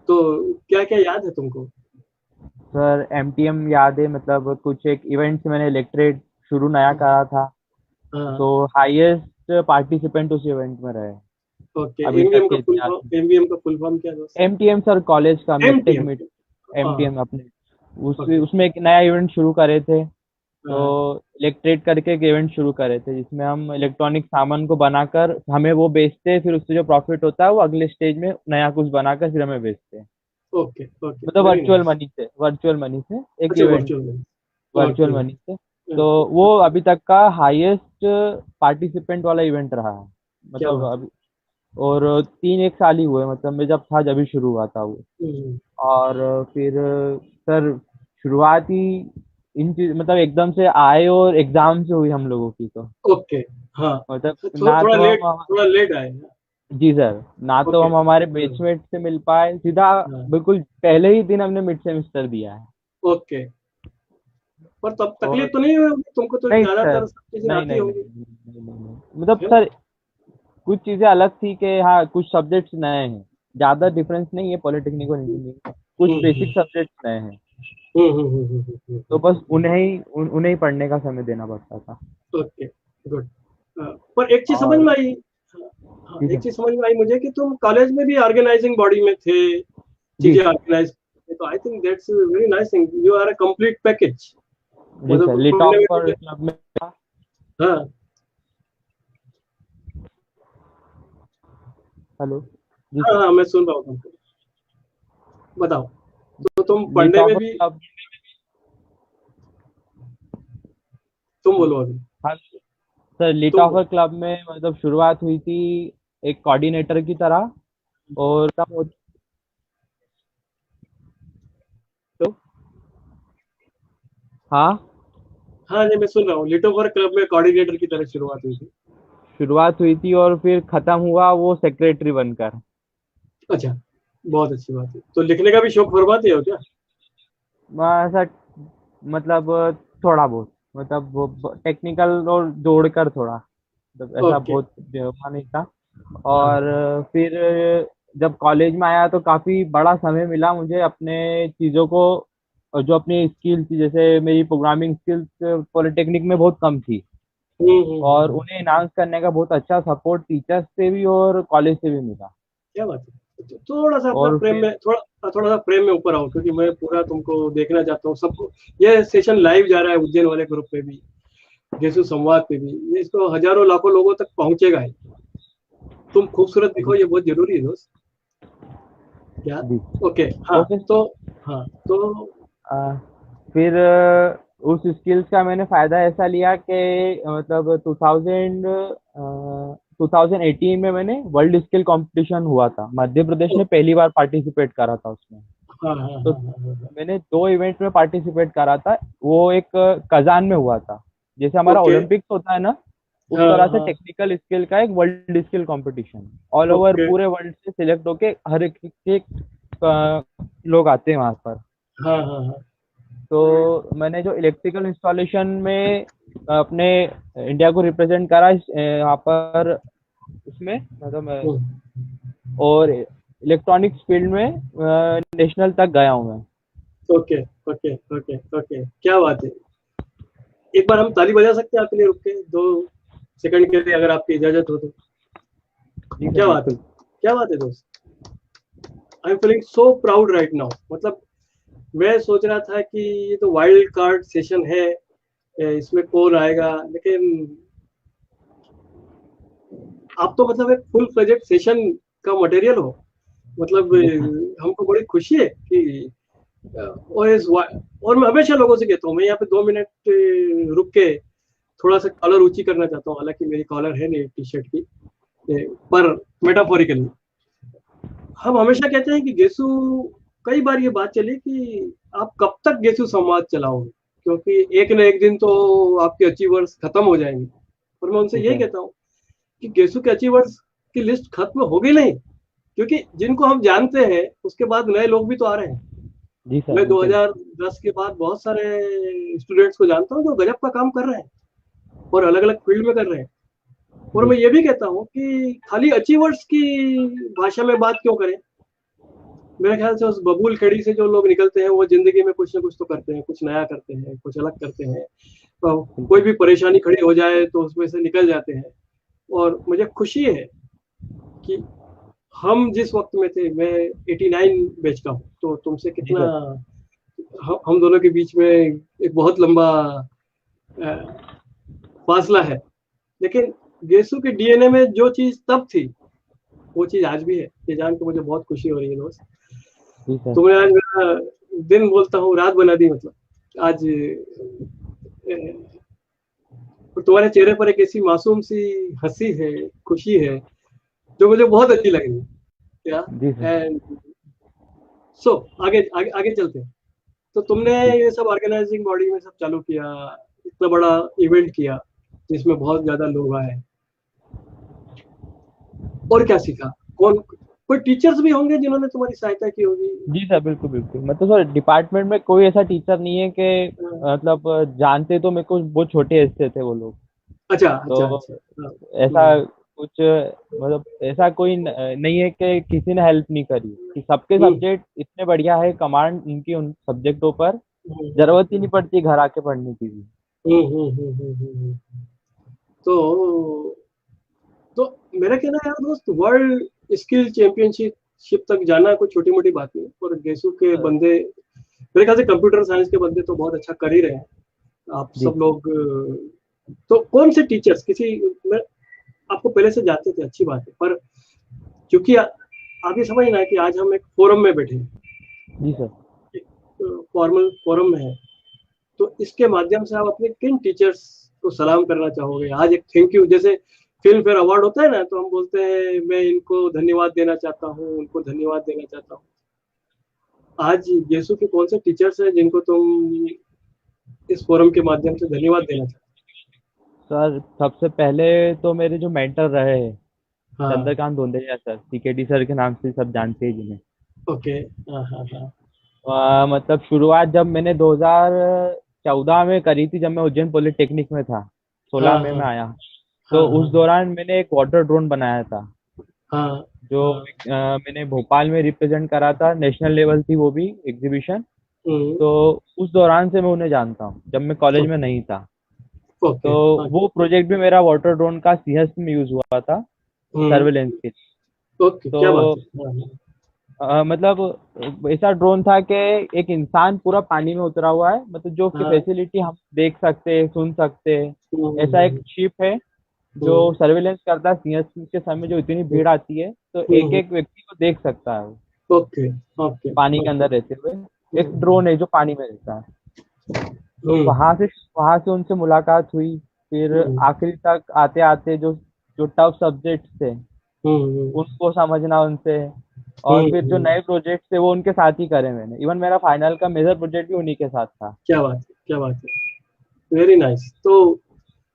S1: तो क्या क्या याद है तुमको?
S2: सर एमटीएम याद है, मतलब कुछ एक इवेंट्स मैंने इलेक्ट्रेट शुरू नया करा था।
S1: हाँ।
S2: तो हाईएस्ट पार्टिसिपेंट उस इवेंट में रहे
S1: ओके।
S2: अभी तक
S1: एमवीएम का
S2: के
S1: फुल
S2: इतिहास
S1: फॉर्म,
S2: में।
S1: एमवीएम का फुल फॉर्म क्या दोस्त?
S2: एमटीएम सर कॉलेज का मिडटेक
S1: एमटीएम।
S2: मिड
S1: हाँ।
S2: एमटीएम अपने
S1: ओके।
S2: उसमें एक नया इवेंट शुरू करे थे। तो
S1: हाँ।
S2: इलेक्ट्रेट करके एक इवेंट शुरू करे थे जिसमें हम इलेक्ट्रॉनिक सामान को बनाकर हमें वो बेचते हैं, फिर उससे जो प्रॉफिट होता है वो अगले स्टेज में नया कुछ बनाकर फिर हमें बेचते हैं।
S1: ओके ओके,
S2: मतलब
S1: वेरी नाइस।
S2: वर्चुअल मनी से एक
S1: अच्छा,
S2: इवेंट,
S1: वर्चुअल में।
S2: वर्चुअल
S1: ओके
S2: मनी से। तो
S1: ओके
S2: वो
S1: ओके।
S2: अभी तक का हाईएस्ट पार्टिसिपेंट वाला इवेंट रहा है।
S1: क्या
S2: मतलब
S1: बात है।
S2: अभी और 3 1 साल ही हुए, मतलब मैं जब था जब ही शुरू हुआ था वो।
S1: हम्म।
S2: और फिर सर शुरुआत ही इन चीज मतलब एकदम से आए और एग्जाम से हुई हम लोगों की। तो
S1: ओके। हाँ,
S2: मतलब ना
S1: थोड़ा
S2: तो
S1: लेट,
S2: हम
S1: थोड़ा लेट आए।
S2: जी सर, ना तो
S1: ओके।
S2: हम हमारे बेचमेट से मिल पाए सीधा,
S1: हाँ।
S2: बिल्कुल पहले ही दिन हमने मिड सेमेस्टर दिया है।
S1: ओके। पर तब तकलीफ
S2: और
S1: तो नहीं हुई तुमको? तो
S2: नहीं सर,
S1: ज्यादातर सब चीजें
S2: नहीं
S1: आती
S2: नहीं नहीं
S1: होंगी,
S2: नहीं, नहीं, नहीं, नहीं। मतलब
S1: है ना?
S2: सर कुछ चीजें अलग थी कि हाँ कुछ सब्जेक्ट्स नए हैं, ज्यादा डिफरेंस नहीं है पॉलिटेक्निक और इंजीनियरिंग का, कुछ
S1: हम्म
S2: बेसिक सब्जेक्ट्स नए हैं। तो बस
S1: हम्म।
S2: उन्हें ही पढ़ने का समय देना पड़ता था।
S1: Okay, good. पर एक चीज समझ
S2: और
S1: में आई। हाँ,
S2: जी
S1: एक
S2: सर।
S1: चीज समझ में आई मुझे कि तुम कॉलेज में भी ऑर्गेनाइजिंग बॉडी में थे,
S2: जी
S1: चीजें ऑर्गेनाइज। तो I think that's very nice thing, you are a complete package.
S2: जी
S1: मतलब
S2: सर,
S1: पढ़ने में
S2: लिटॉपर
S1: भी।
S2: क्लब में था।
S1: हाँ
S2: हेलो। जी
S1: हाँ
S2: सर।
S1: हाँ, मैं सुन रहा हूँ तुमको, बताओ। तो तुम पढ़ने में
S2: लिटॉपर
S1: भी,
S2: क्लब।
S1: तुम बोलो अभी।
S2: हाँ सर,
S1: तुम बोलो।
S2: लिटॉपर क्लब में मतलब शुरुआत हुई थी एक कोऑर्डिनेटर की तरह। और तब तो हाँ,
S1: हाँ जी, मैं सुन रहा हूँ। लिटोवर क्लब में कोऑर्डिनेटर की तरह शुरुआत हुई थी।
S2: शुरुआत हुई थी और फिर खत्म हुआ वो सेक्रेटरी बनकर।
S1: अच्छा, बहुत अच्छी बात है। तो लिखने का भी शौक फरमाते हो क्या?
S2: ऐसा मतलब थोड़ा बहुत, मतलब वो टेक्निकल और जोड़कर थोड़ा, मतलब ऐसा
S1: ओके।
S2: बहुत हुआ नहीं था।
S1: हाँ
S2: और
S1: हाँ
S2: फिर जब कॉलेज में आया तो काफी बड़ा समय मिला मुझे अपने चीजों को, और जो अपनी स्किल थी जैसे मेरी प्रोग्रामिंग स्किल्स पॉलिटेक्निक में बहुत कम थी, और
S1: हम्म।
S2: उन्हें इनहांस करने का बहुत अच्छा सपोर्ट टीचर्स से भी और कॉलेज से भी मिला।
S1: क्या बात है। तो थोड़ा सा अपना
S2: और
S1: प्रेम
S2: फिर
S1: में, थोड़ा सा प्रेम में ऊपर आओ, क्योंकि मैं पूरा तुमको देखना चाहता हूँ सबको। ये सेशन लाइव जा रहा है उज्जैन वाले ग्रुप पे भी, जेसु संवाद पे भी। ये इसको हजारों लाखों लोगों तक पहुंचेगा ही। तुम खूबसूरत दिखो, ये बहुत जरूरी है दोस्त। क्या?
S2: जी
S1: ओके। हाँ।
S2: ओके।
S1: तो हाँ तो
S2: आ, फिर उस स्किल्स का मैंने फायदा ऐसा लिया कि मतलब 2018 में मैंने वर्ल्ड स्किल कंपटीशन हुआ था, मध्य प्रदेश ने पहली बार पार्टिसिपेट करा था उसमें।
S1: हाँ हाँ
S2: तो
S1: हाँ हाँ हाँ।
S2: मैंने 2 इवेंट में पार्टिसिपेट करा था। वो एक कजान में हुआ था, जैसे हमारा
S1: ओके।
S2: ओलंपिक्स होता है ना, उस
S1: हाँ
S2: तरह से
S1: हाँ।
S2: टेक्निकल स्किल का एक world skill competition. All over
S1: okay.
S2: पूरे वर्ल्ड से सिलेक्ट होके हर एक लोग आते हैं वहां पर।
S1: हाँ हाँ हाँ।
S2: तो मैंने जो इलेक्ट्रिकल इंस्टॉलेशन में अपने इंडिया को रिप्रेजेंट करा यहाँ पर उसमें, मतलब
S1: हम्म।
S2: और इलेक्ट्रॉनिक्स फील्ड में नेशनल तक गया हूँ मैं।
S1: ओके ओके ओके ओके, क्या बात है। एक बार हम ताली बजा सकते हैं आपके लिए, रुक के 2 सेकंड के लिए, अगर आपकी इजाजत हो तो?
S2: जी सर
S1: क्या बात है,
S2: बिल्कुल।
S1: क्या बात है दोस्त। I am feeling so proud right now. मतलब मैं सोच रहा था कि ये तो वाइल्ड कार्ड सेशन है, इसमें कौन आएगा, लेकिन आप तो मतलब एक फुल प्रोजेक्ट सेशन का मटेरियल हो। मतलब
S2: जी सर।
S1: हमको बड़ी खुशी है कि और मैं हमेशा लोगों से कहता हूँ, मैं यहाँ पे 2 मिनट रुक के थोड़ा सा कॉलर ऊंची करना चाहता हूँ, हालांकि मेरी कॉलर है नहीं टी शर्ट की, पर मेटाफोरिकली हम हमेशा कहते हैं कि गेसु, कई बार ये बात चली कि आप कब तक गेसु संवाद चलाओगे, क्योंकि एक न एक दिन तो आपके अचीवर्स खत्म हो जाएंगे। और मैं उनसे
S2: जी
S1: यही
S2: सर।
S1: कहता हूँ कि गेसु के अचीवर्स की लिस्ट खत्म होगी नहीं, क्योंकि जिनको हम जानते हैं उसके बाद नए लोग भी तो आ रहे हैं।
S2: जी सर
S1: मैं
S2: बिल्कुल।
S1: 2010 के बाद बहुत सारे स्टूडेंट्स को जानता हूँ जो गजब का काम कर रहे हैं और अलग अलग फील्ड में कर रहे हैं। और
S2: जी
S1: मैं ये भी कहता हूँ कि खाली अचीवर्स की भाषा में बात क्यों करें। मेरे ख्याल से उस बबूल खेड़ी से जो लोग निकलते हैं वो जिंदगी में कुछ ना कुछ तो करते हैं, कुछ नया करते हैं, कुछ अलग करते हैं। तो कोई
S2: बिल्कुल।
S1: भी परेशानी खड़ी हो जाए तो उसमें से निकल जाते हैं। और मुझे खुशी है कि हम जिस वक्त में थे, मैं 89 बैच का हूँ, तो तुमसे
S2: जी
S1: कितना,
S2: सर।
S1: हम दोनों के बीच में एक बहुत लंबा अ, फासला है। लेकिन गेसु के डीएनए में जो चीज तब थी वो चीज आज भी है। ये जान के मुझे बहुत खुशी हो रही है दोस्त।
S2: जी सर।
S1: तुमने आज मेरा दिन बोलता हूँ रात बना दी, मतलब आज और तुम्हारे चेहरे पर एक ऐसी मासूम सी हंसी है, खुशी है, जो मुझे बहुत अच्छी लग रही है।
S2: जी सर।
S1: एंड सो आगे आगे आगे चलते हैं। तो तुमने
S2: जी
S1: ये सब ऑर्गेनाइजिंग बॉडी में सब चालू किया, इतना बड़ा इवेंट किया जिसमें बहुत ज्यादा लोग आए, और क्या सीखा? कौन, कोई टीचर्स भी होंगे जिन्होंने तुम्हारी सहायता की होगी?
S2: जी सर बिल्कुल बिल्कुल। मतलब सर डिपार्टमेंट में कोई ऐसा टीचर नहीं है कि मतलब जानते तो मेरे को बहुत छोटे एज से थे वो लोग।
S1: अच्छा अच्छा
S2: तो
S1: अच्छा, हाँ,
S2: ऐसा कुछ मतलब ऐसा कोई नहीं है कि किसी ने हेल्प नहीं करी, कि सबके
S1: हम्म,
S2: सब्जेक्ट इतने बढ़िया है, कमांड उनकी उन सब्जेक्टों पर
S1: हम्म,
S2: जरूरत ही नहीं पड़ती घर आके पढ़ने की भी।
S1: तो मेरा कहना है यार दोस्त, वर्ल्ड स्किल चैंपियनशिप तक जाना कोई छोटी मोटी बात नहीं है। और गेसु के बंदे, मेरे ख्याल से कंप्यूटर साइंस के बंदे तो बहुत अच्छा कर ही रहे हैं। आप
S2: जी
S1: सब लोग तो कौन से टीचर्स, किसी, मैं आपको पहले से जानते थे, अच्छी बात है, पर क्योंकि आप ये समझना है कि आज हम एक फोरम में बैठे हैं,
S2: जी सर।
S1: फॉर्मल फोरम में है, तो इसके माध्यम से आप अपने किन टीचर्स को सलाम करना चाहोगे? आज एक थैंक यू, जैसे फिल्म फेयर अवार्ड होता है ना, तो हम बोलते हैं मैं इनको धन्यवाद देना चाहता हूँ, उनको धन्यवाद देना चाहता हूँ। आज गेसु के कौन से टीचर्स हैं जिनको तुम इस फोरम के माध्यम से धन्यवाद देना चाहते
S2: सर सबसे पहले तो मेरे जो मेंटर रहे हैं,
S1: हो? हाँ,
S2: चंद्रकांत धोंडेया सर, सीकेडी सर के नाम से सब जानते हैं जिन्हें।
S1: ओके, हाँ हाँ हाँ,
S2: मतलब शुरुआत जब मैंने 2014 में करी थी, जब मैं उज्जैन पॉलिटेक्निक में था, 16
S1: हाँ
S2: मई
S1: हाँ
S2: में आया।
S1: हाँ
S2: तो उस
S1: हाँ
S2: दौरान मैंने एक वाटर ड्रोन बनाया था,
S1: हाँ
S2: जो
S1: हाँ,
S2: मैंने भोपाल में रिप्रेजेंट करा था, नेशनल लेवल थी वो भी एग्जीबिशन।
S1: हम्म,
S2: तो उस दौरान से मैं उन्हें जानता हूँ, जब मैं कॉलेज में
S1: ओके
S2: नहीं था।
S1: ओके,
S2: तो
S1: हाँ,
S2: वो प्रोजेक्ट भी मेरा वाटर ड्रोन का सीएस में यूज हुआ था,
S1: हम्म,
S2: सर्वेलेंस के लिए।
S1: ओके, क्या बात
S2: तो
S1: है, हाँ हाँ,
S2: मतलब ऐसा ड्रोन था कि एक इंसान पूरा पानी में उतरा हुआ है, मतलब जो उसकी
S1: हाँ,
S2: फैसिलिटी हम देख सकते हैं, सुन सकते हैं। ऐसा एक
S1: हम्म,
S2: शिप है जो
S1: हम्म,
S2: सर्वेलेंस करता है, सीएस के समय जो इतनी भीड़ आती है तो एक
S1: हम्म,
S2: एक व्यक्ति को देख सकता है वो,
S1: ओके ओके
S2: पानी के
S1: ओके,
S2: अंदर रहते हुए। एक
S1: हम्म,
S2: ड्रोन है जो पानी में रहता है। तो
S1: हम्म,
S2: वहां से उनसे मुलाकात हुई। फिर
S1: हम्म,
S2: आखिरी तक आते आते जो जो टफ सब्जेक्ट थे
S1: हम्म,
S2: उनको समझना उनसे। और फिर जो
S1: हम्म,
S2: नए प्रोजेक्ट थे वो उनके साथ ही करे मैंने। इवन मेरा फाइनल का मेजर प्रोजेक्ट भी उन्हीं के साथ था।
S1: क्या बात है, क्या बात है, वेरी नाइस। तो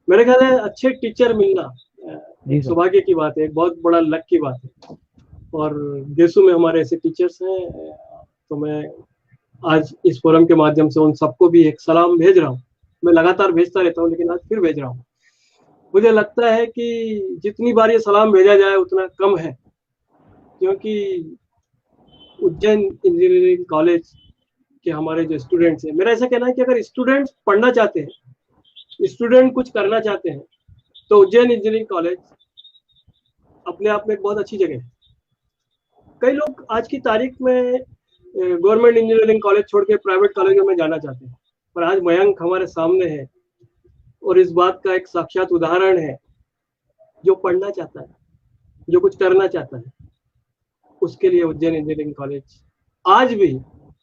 S1: मेरे ख्याल है अच्छे टीचर मिलना
S2: जी
S1: एक
S2: सर।
S1: सौभाग्य की बात है, एक बहुत बड़ा लक की बात है। और देशों में हमारे ऐसे टीचर्स हैं। तो मैं आज इस फोरम के माध्यम से उन सबको भी एक सलाम भेज रहा हूँ। मैं लगातार भेजता रहता हूँ, लेकिन आज फिर भेज रहा हूँ। मुझे लगता है कि जितनी बार ये सलाम भेजा जाए उतना कम है, क्योंकि उज्जैन इंजीनियरिंग कॉलेज के हमारे जो स्टूडेंट्स हैं, मेरा ऐसा कहना है कि अगर स्टूडेंट्स पढ़ना चाहते हैं, स्टूडेंट कुछ करना चाहते हैं, तो उज्जैन इंजीनियरिंग कॉलेज अपने आप में एक बहुत अच्छी जगह है। कई लोग आज की तारीख में गवर्नमेंट इंजीनियरिंग कॉलेज छोड़ के प्राइवेट कॉलेजों में जाना चाहते हैं, पर आज मयंक हमारे सामने है और इस बात का एक साक्षात उदाहरण है। जो पढ़ना चाहता है, जो कुछ करना चाहता है, उसके लिए उज्जैन इंजीनियरिंग कॉलेज आज भी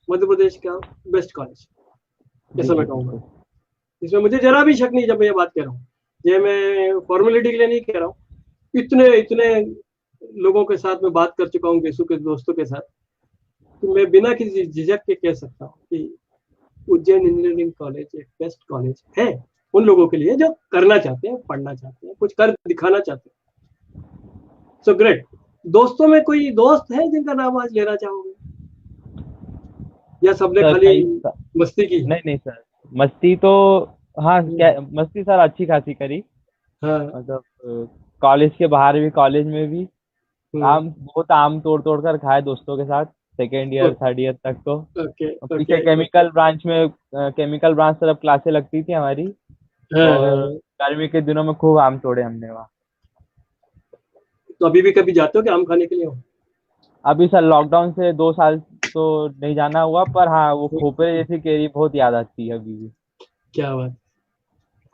S1: मध्य प्रदेश का बेस्ट कॉलेज,
S2: जी
S1: ऐसा
S2: जी
S1: मैं कहूँगा।
S2: बिल्कुल।
S1: इसमें मुझे जरा भी शक नहीं जब मैं ये बात कह रहा हूँ। ये मैं फॉर्मेलिटी के लिए नहीं कह रहा हूँ, इतने इतने लोगों के साथ मैं बात कर चुका हूँ, गेसू के दोस्तों के साथ, कि मैं बिना किसी झिझक के कह सकता हूँ कि उज्जैन इंजीनियरिंग कॉलेज एक बेस्ट कॉलेज है उन लोगों के लिए जो करना चाहते हैं, पढ़ना चाहते हैं, कुछ कर दिखाना चाहते हैं। So great. दोस्तों में कोई दोस्त है जिनका नाम आज लेना चाहोगे, या सबने
S2: सर
S1: खाली
S2: कई
S1: मस्ती की?
S2: नहीं नहीं सर, मस्ती तो हाँ
S1: हम्म,
S2: क्या मस्ती सर अच्छी खासी करी।
S1: हाँ।
S2: मतलब कॉलेज के बाहर भी, कॉलेज में भी
S1: हम्म,
S2: आम, बहुत आम तोड़ तोड़ कर खाए दोस्तों के साथ, सेकेंड ईयर थर्ड ईयर तक तो।
S1: ओके
S2: और
S1: ओके
S2: पीछे
S1: ओके।
S2: केमिकल ब्रांच में, केमिकल ब्रांच तरफ क्लासें लगती थी हमारी,
S1: हाँ हाँ
S2: और
S1: हाँ।
S2: गर्मी के दिनों में खूब आम तोड़े हमने वहाँ।
S1: तो अभी भी कभी जाते हो कि आम खाने के लिए हो?
S2: अभी सर लॉकडाउन से 2 साल तो नहीं जाना हुआ, पर हाँ वो खोपरे जैसी केरी बहुत याद आती है अभी भी।
S1: क्या बात।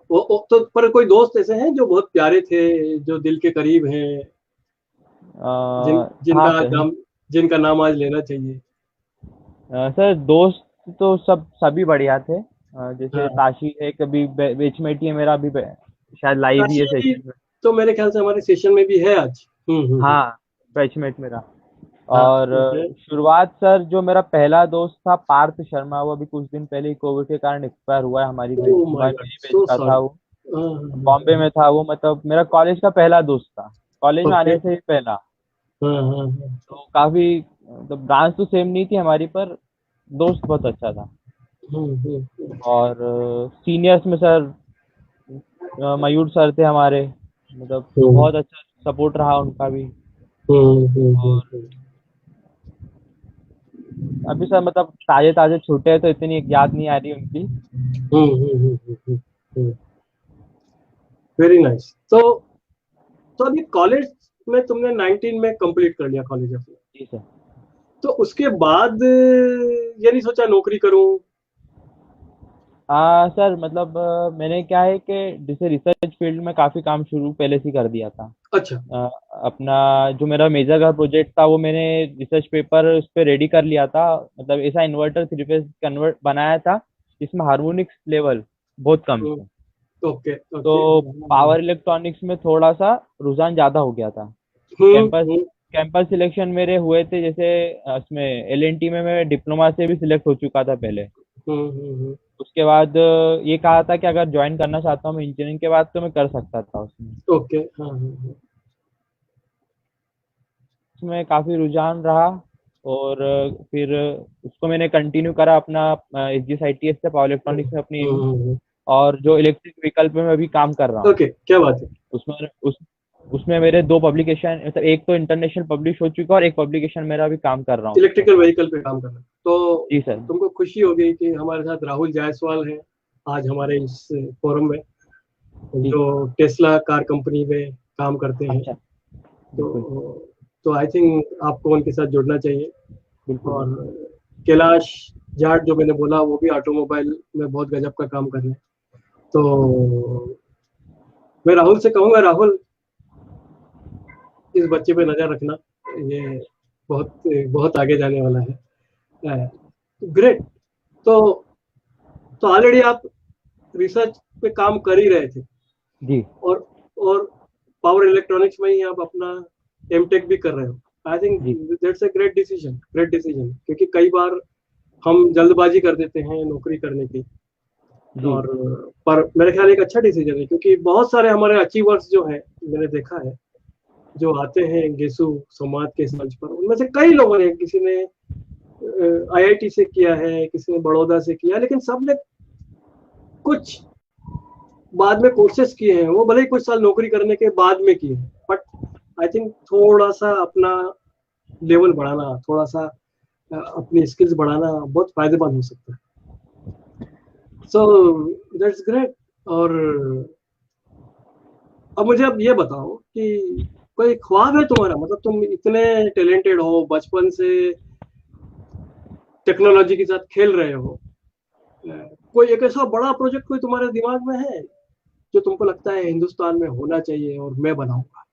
S1: तो पर कोई दोस्त ऐसे हैं जो बहुत प्यारे थे, जो दिल के करीब हैं,
S2: हाँ
S1: जिनका आज
S2: सर।
S1: नाम, जिनका नाम आज लेना चाहिए?
S2: सर दोस्त तो सभी बढ़िया थे। जैसे
S1: हाँ।
S2: ताशी है, कभी बेचमेट ही है मेरा, अभी शायद लाइव ही है
S1: काशी
S2: सेशन में।
S1: तो मेरे ख्याल से हमारे सेशन में भी है आज।
S2: हाँ बैचमेट मेरा।
S1: हाँ।
S2: और
S1: ओके।
S2: शुरुआत सर, जो मेरा पहला दोस्त था पार्थ शर्मा, वो अभी कुछ दिन पहले ही कोविड के कारण एक्सपायर हुआ है हमारी बैच,
S1: ओह माय गॉड,
S2: मेरी बैच
S1: सो
S2: का था
S1: सॉरी।
S2: वो।
S1: हाँ
S2: बॉम्बे में था वो, मतलब मेरा कॉलेज का पहला दोस्त था, कॉलेज में
S1: ओके।
S2: आने से ही पहला।
S1: हाँ हाँ हाँ।
S2: तो काफी, मतलब ब्रांच तो सेम नहीं थी हमारी, पर दोस्त बहुत अच्छा था।
S1: हम्म।
S2: और सीनियर्स में सर मयूर सर थे हमारे, मतलब
S1: हम्म
S2: बहुत अच्छा सपोर्ट रहा उनका भी। और
S1: हम्म।
S2: अभी सर मतलब ताजे ताजे छूटे हैं तो इतनी याद नहीं आ रही उनकी।
S1: Very nice. तो अभी कॉलेज में तुमने 19 में कंप्लीट कर लिया कॉलेज अपना,
S2: जी सर।
S1: तो उसके बाद ये नहीं सोचा नौकरी करूं?
S2: सर मतलब मैंने क्या है कि जैसे रिसर्च फील्ड में काफ़ी काम शुरू पहले से ही कर दिया था।
S1: अच्छा।
S2: अ, अपना जो मेरा मेजर का प्रोजेक्ट था वो मैंने रिसर्च पेपर उस पर रेडी कर लिया था। मतलब ऐसा इन्वर्टर थ्री फेज कन्वर्ट बनाया था जिसमें हार्मोनिक्स लेवल बहुत कम थे।
S1: Okay okay.
S2: तो पावर इलेक्ट्रॉनिक्स में थोड़ा सा रुझान ज़्यादा हो गया था। कैंपस
S1: हम्म।
S2: कैंपस सिलेक्शन मेरे हुए थे, जैसे उसमें एलएनटी में मैं डिप्लोमा से भी सिलेक्ट हो चुका था पहले।
S1: हम्म।
S2: उसके बाद ये कहा था कि अगर ज्वाइन करना चाहता हूँ मैं इंजीनियरिंग के बाद, तो मैं कर सकता था उसमें।
S1: ओके। हाँ हाँ
S2: उसमें काफ़ी रुझान रहा, और फिर उसको मैंने कंटिन्यू करा अपना H G I T S से पावर इलेक्ट्रॉनिक्स में अपनी एम।
S1: हाँ।
S2: और जो इलेक्ट्रिक व्हीकल पे मैं अभी काम कर रहा हूँ,
S1: ओके, क्या बात है।
S2: उसमें उसमें मेरे 2 पब्लिकेशन, मतलब एक तो इंटरनेशनल पब्लिश हो चुका है और एक पब्लिकेशन मेरा अभी काम कर रहा हूँ उस पर।
S1: इलेक्ट्रिकल व्हीकल पे काम करना, तो
S2: जी सर।
S1: तुमको खुशी होगी कि हमारे साथ राहुल जायसवाल हैं आज हमारे इस फोरम में,
S2: जी।
S1: जो टेस्ला कार कंपनी में काम करते हैं।
S2: अच्छा। बिल्कुल।
S1: तो तो आई थिंक आपको उनके साथ जुड़ना चाहिए।
S2: बिल्कुल
S1: और
S2: बिल्कुल।
S1: कैलाश जाट जो मैंने बोला, वो भी ऑटोमोबाइल में बहुत गजब का काम कर रहे हैं। तो मैं राहुल से कहूंगा, राहुल इस बच्चे पे नजर रखना, ये बहुत बहुत आगे जाने वाला है। ग्रेट। तो तो ऑलरेडी आप रिसर्च पे काम कर ही रहे थे,
S2: जी
S1: और और पावर इलेक्ट्रॉनिक्स में ही आप अपना एमटेक भी कर रहे हो। I think
S2: ji
S1: that's a great decision, great decision, क्योंकि कई बार हम जल्दबाजी कर देते हैं नौकरी करने की।
S2: जी
S1: और पर मेरे ख्याल एक अच्छा डिसीजन है, क्योंकि बहुत सारे हमारे अचीवर्स जो हैं, मैंने देखा है, जो आते हैं गेसु समाज के मंच पर, उनमें से कई लोगों ने, किसी ने आईआईटी से किया है, किसी ने बड़ौदा से किया, लेकिन सबने कुछ बाद में कोर्सेस किए हैं, वो भले ही कुछ साल नौकरी करने के बाद में किए हैं, बट आई थिंक थोड़ा सा अपना लेवल बढ़ाना, थोड़ा सा अपनी स्किल्स बढ़ाना बहुत फायदेमंद हो सकता है। So that's great. और अब मुझे अब ये बताओ कि कोई ख्वाब है तुम्हारा, मतलब तुम इतने टैलेंटेड हो, बचपन से टेक्नोलॉजी के साथ खेल रहे हो, कोई एक ऐसा बड़ा प्रोजेक्ट कोई तुम्हारे दिमाग में है जो तुमको लगता है हिंदुस्तान में होना चाहिए और मैं बनाऊंगा?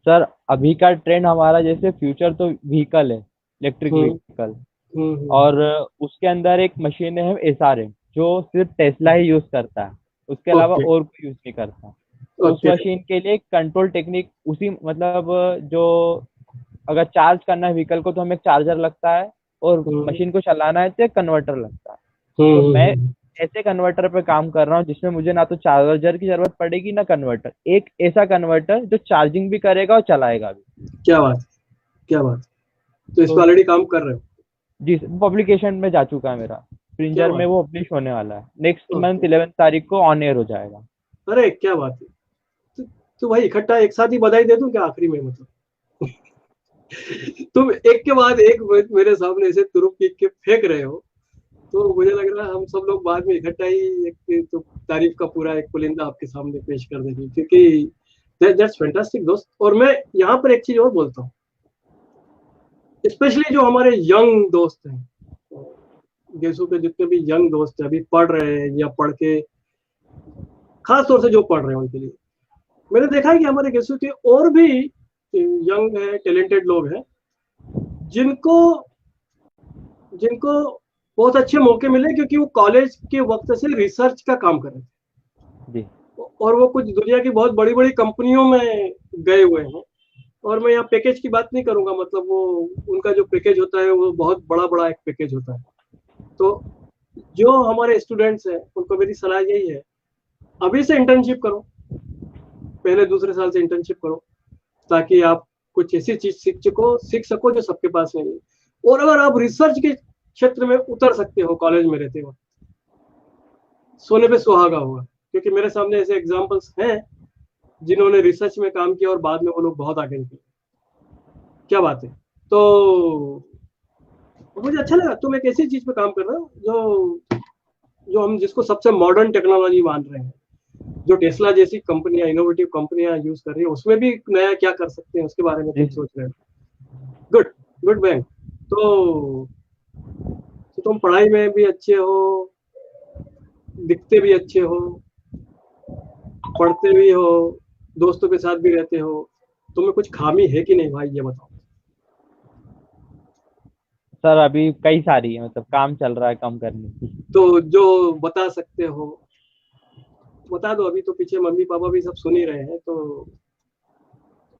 S2: सर, अभी का ट्रेंड हमारा जैसे फ्यूचर तो व्हीकल है, इलेक्ट्रिक
S1: हम्म
S2: व्हीकल। और उसके अंदर एक मशीन है SRM, जो सिर्फ टेस्ला ही यूज करता है, उसके अलावा
S1: ओके
S2: और कोई यूज नहीं करता। तो उस
S1: ओके।
S2: मशीन के लिए कंट्रोल टेक्निक उसी मतलब जो अगर चार्ज करना है व्हीकल को तो हमें एक चार्जर लगता है, और
S1: हम्म
S2: मशीन को चलाना है तो एक कन्वर्टर लगता है। तो
S1: हम्म
S2: मैं
S1: हम्म,
S2: ऐसे कन्वर्टर पे काम कर रहा हूँ जिसमें मुझे ना तो चार्जर की जरूरत पड़ेगी ना कन्वर्टर, एक ऐसा कन्वर्टर जो चार्जिंग भी करेगा और चलाएगा भी।
S1: क्या बात है, क्या बात है। तो इस
S2: तो
S1: पर ऑलरेडी काम कर रहे हो?
S2: जी, पब्लिकेशन में जा चुका है मेरा,
S1: क्या
S2: स्प्रिंजर में
S1: बात
S2: वो पब्लिश होने वाला है, नेक्स्ट
S1: है,
S2: मंथ
S1: ओके।
S2: 11 तारीख को ऑन एयर हो जाएगा।
S1: अरे क्या बात है। तो भाई इकट्ठा एक साथ ही बधाई दे दूं क्या आखिरी में, मतलब तुम एक के बाद एक मेरे सामने ऐसे तुरुप के फेंक रहे हो, तो मुझे लग रहा है हम सब लोग बाद में इकट्ठा ही एक तो तारीफ का पूरा एक पुलिंदा आपके सामने पेश कर देंगे, क्योंकि दैट्स फैंटास्टिक दोस्त। और मैं यहाँ पर एक चीज और बोलता हूँ, स्पेशली जो हमारे यंग दोस्त हैं, गेसू के जितने भी यंग दोस्त हैं अभी पढ़ रहे हैं या पढ़ के, खास तौर से जो पढ़ रहे हैं उनके लिए मैंने देखा है कि हमारे गेसू के और भी यंग है, टैलेंटेड लोग हैं, जिनको जिनको बहुत अच्छे मौके मिले क्योंकि वो कॉलेज के वक्त से रिसर्च का काम कर रहे
S2: जी
S1: थे और वो कुछ दुनिया की बहुत बड़ी बड़ी कंपनियों में गए हुए हैं। और मैं यहाँ पैकेज की बात नहीं करूंगा, मतलब वो उनका जो पैकेज होता है वो बहुत बड़ा बड़ा एक पैकेज होता है। तो जो हमारे स्टूडेंट्स हैं उनको मेरी सलाह यही है, अभी से इंटर्नशिप करो, पहले दूसरे साल से इंटर्नशिप करो, ताकि आप कुछ ऐसी चीज सीख सको जो सबके पास नहीं है। और अगर आप रिसर्च के क्षेत्र में उतर सकते हो कॉलेज में रहते हो, सोने पे सुहागा होगा, क्योंकि मेरे सामने ऐसे एग्जांपल्स हैं जिन्होंने रिसर्च में काम किया और बाद में वो लोग बहुत आगे निकले। क्या बात है। तो मुझे अच्छा लगा तुम एक ऐसी चीज पे काम कर रहे हो जो जो हम जिसको सबसे मॉडर्न टेक्नोलॉजी मान रहे हैं, जो टेस्ला जैसी कंपनियां, इनोवेटिव कंपनियां यूज कर रही है, उसमें भी नया क्या कर सकते हैं उसके बारे में
S2: जी
S1: तुम सोच रहे हो। Good, good bank. तो तुम पढ़ाई में भी अच्छे हो, दिखते भी अच्छे हो, पढ़ते भी हो, दोस्तों के साथ भी रहते हो, तुम्हें कुछ खामी है कि नहीं भाई, ये बताओ।
S2: सर, अभी कई सारी है, मतलब काम चल रहा है कम करने की।
S1: तो जो बता सकते हो बता दो, अभी तो पीछे मम्मी पापा भी सब सुन ही रहे हैं, तो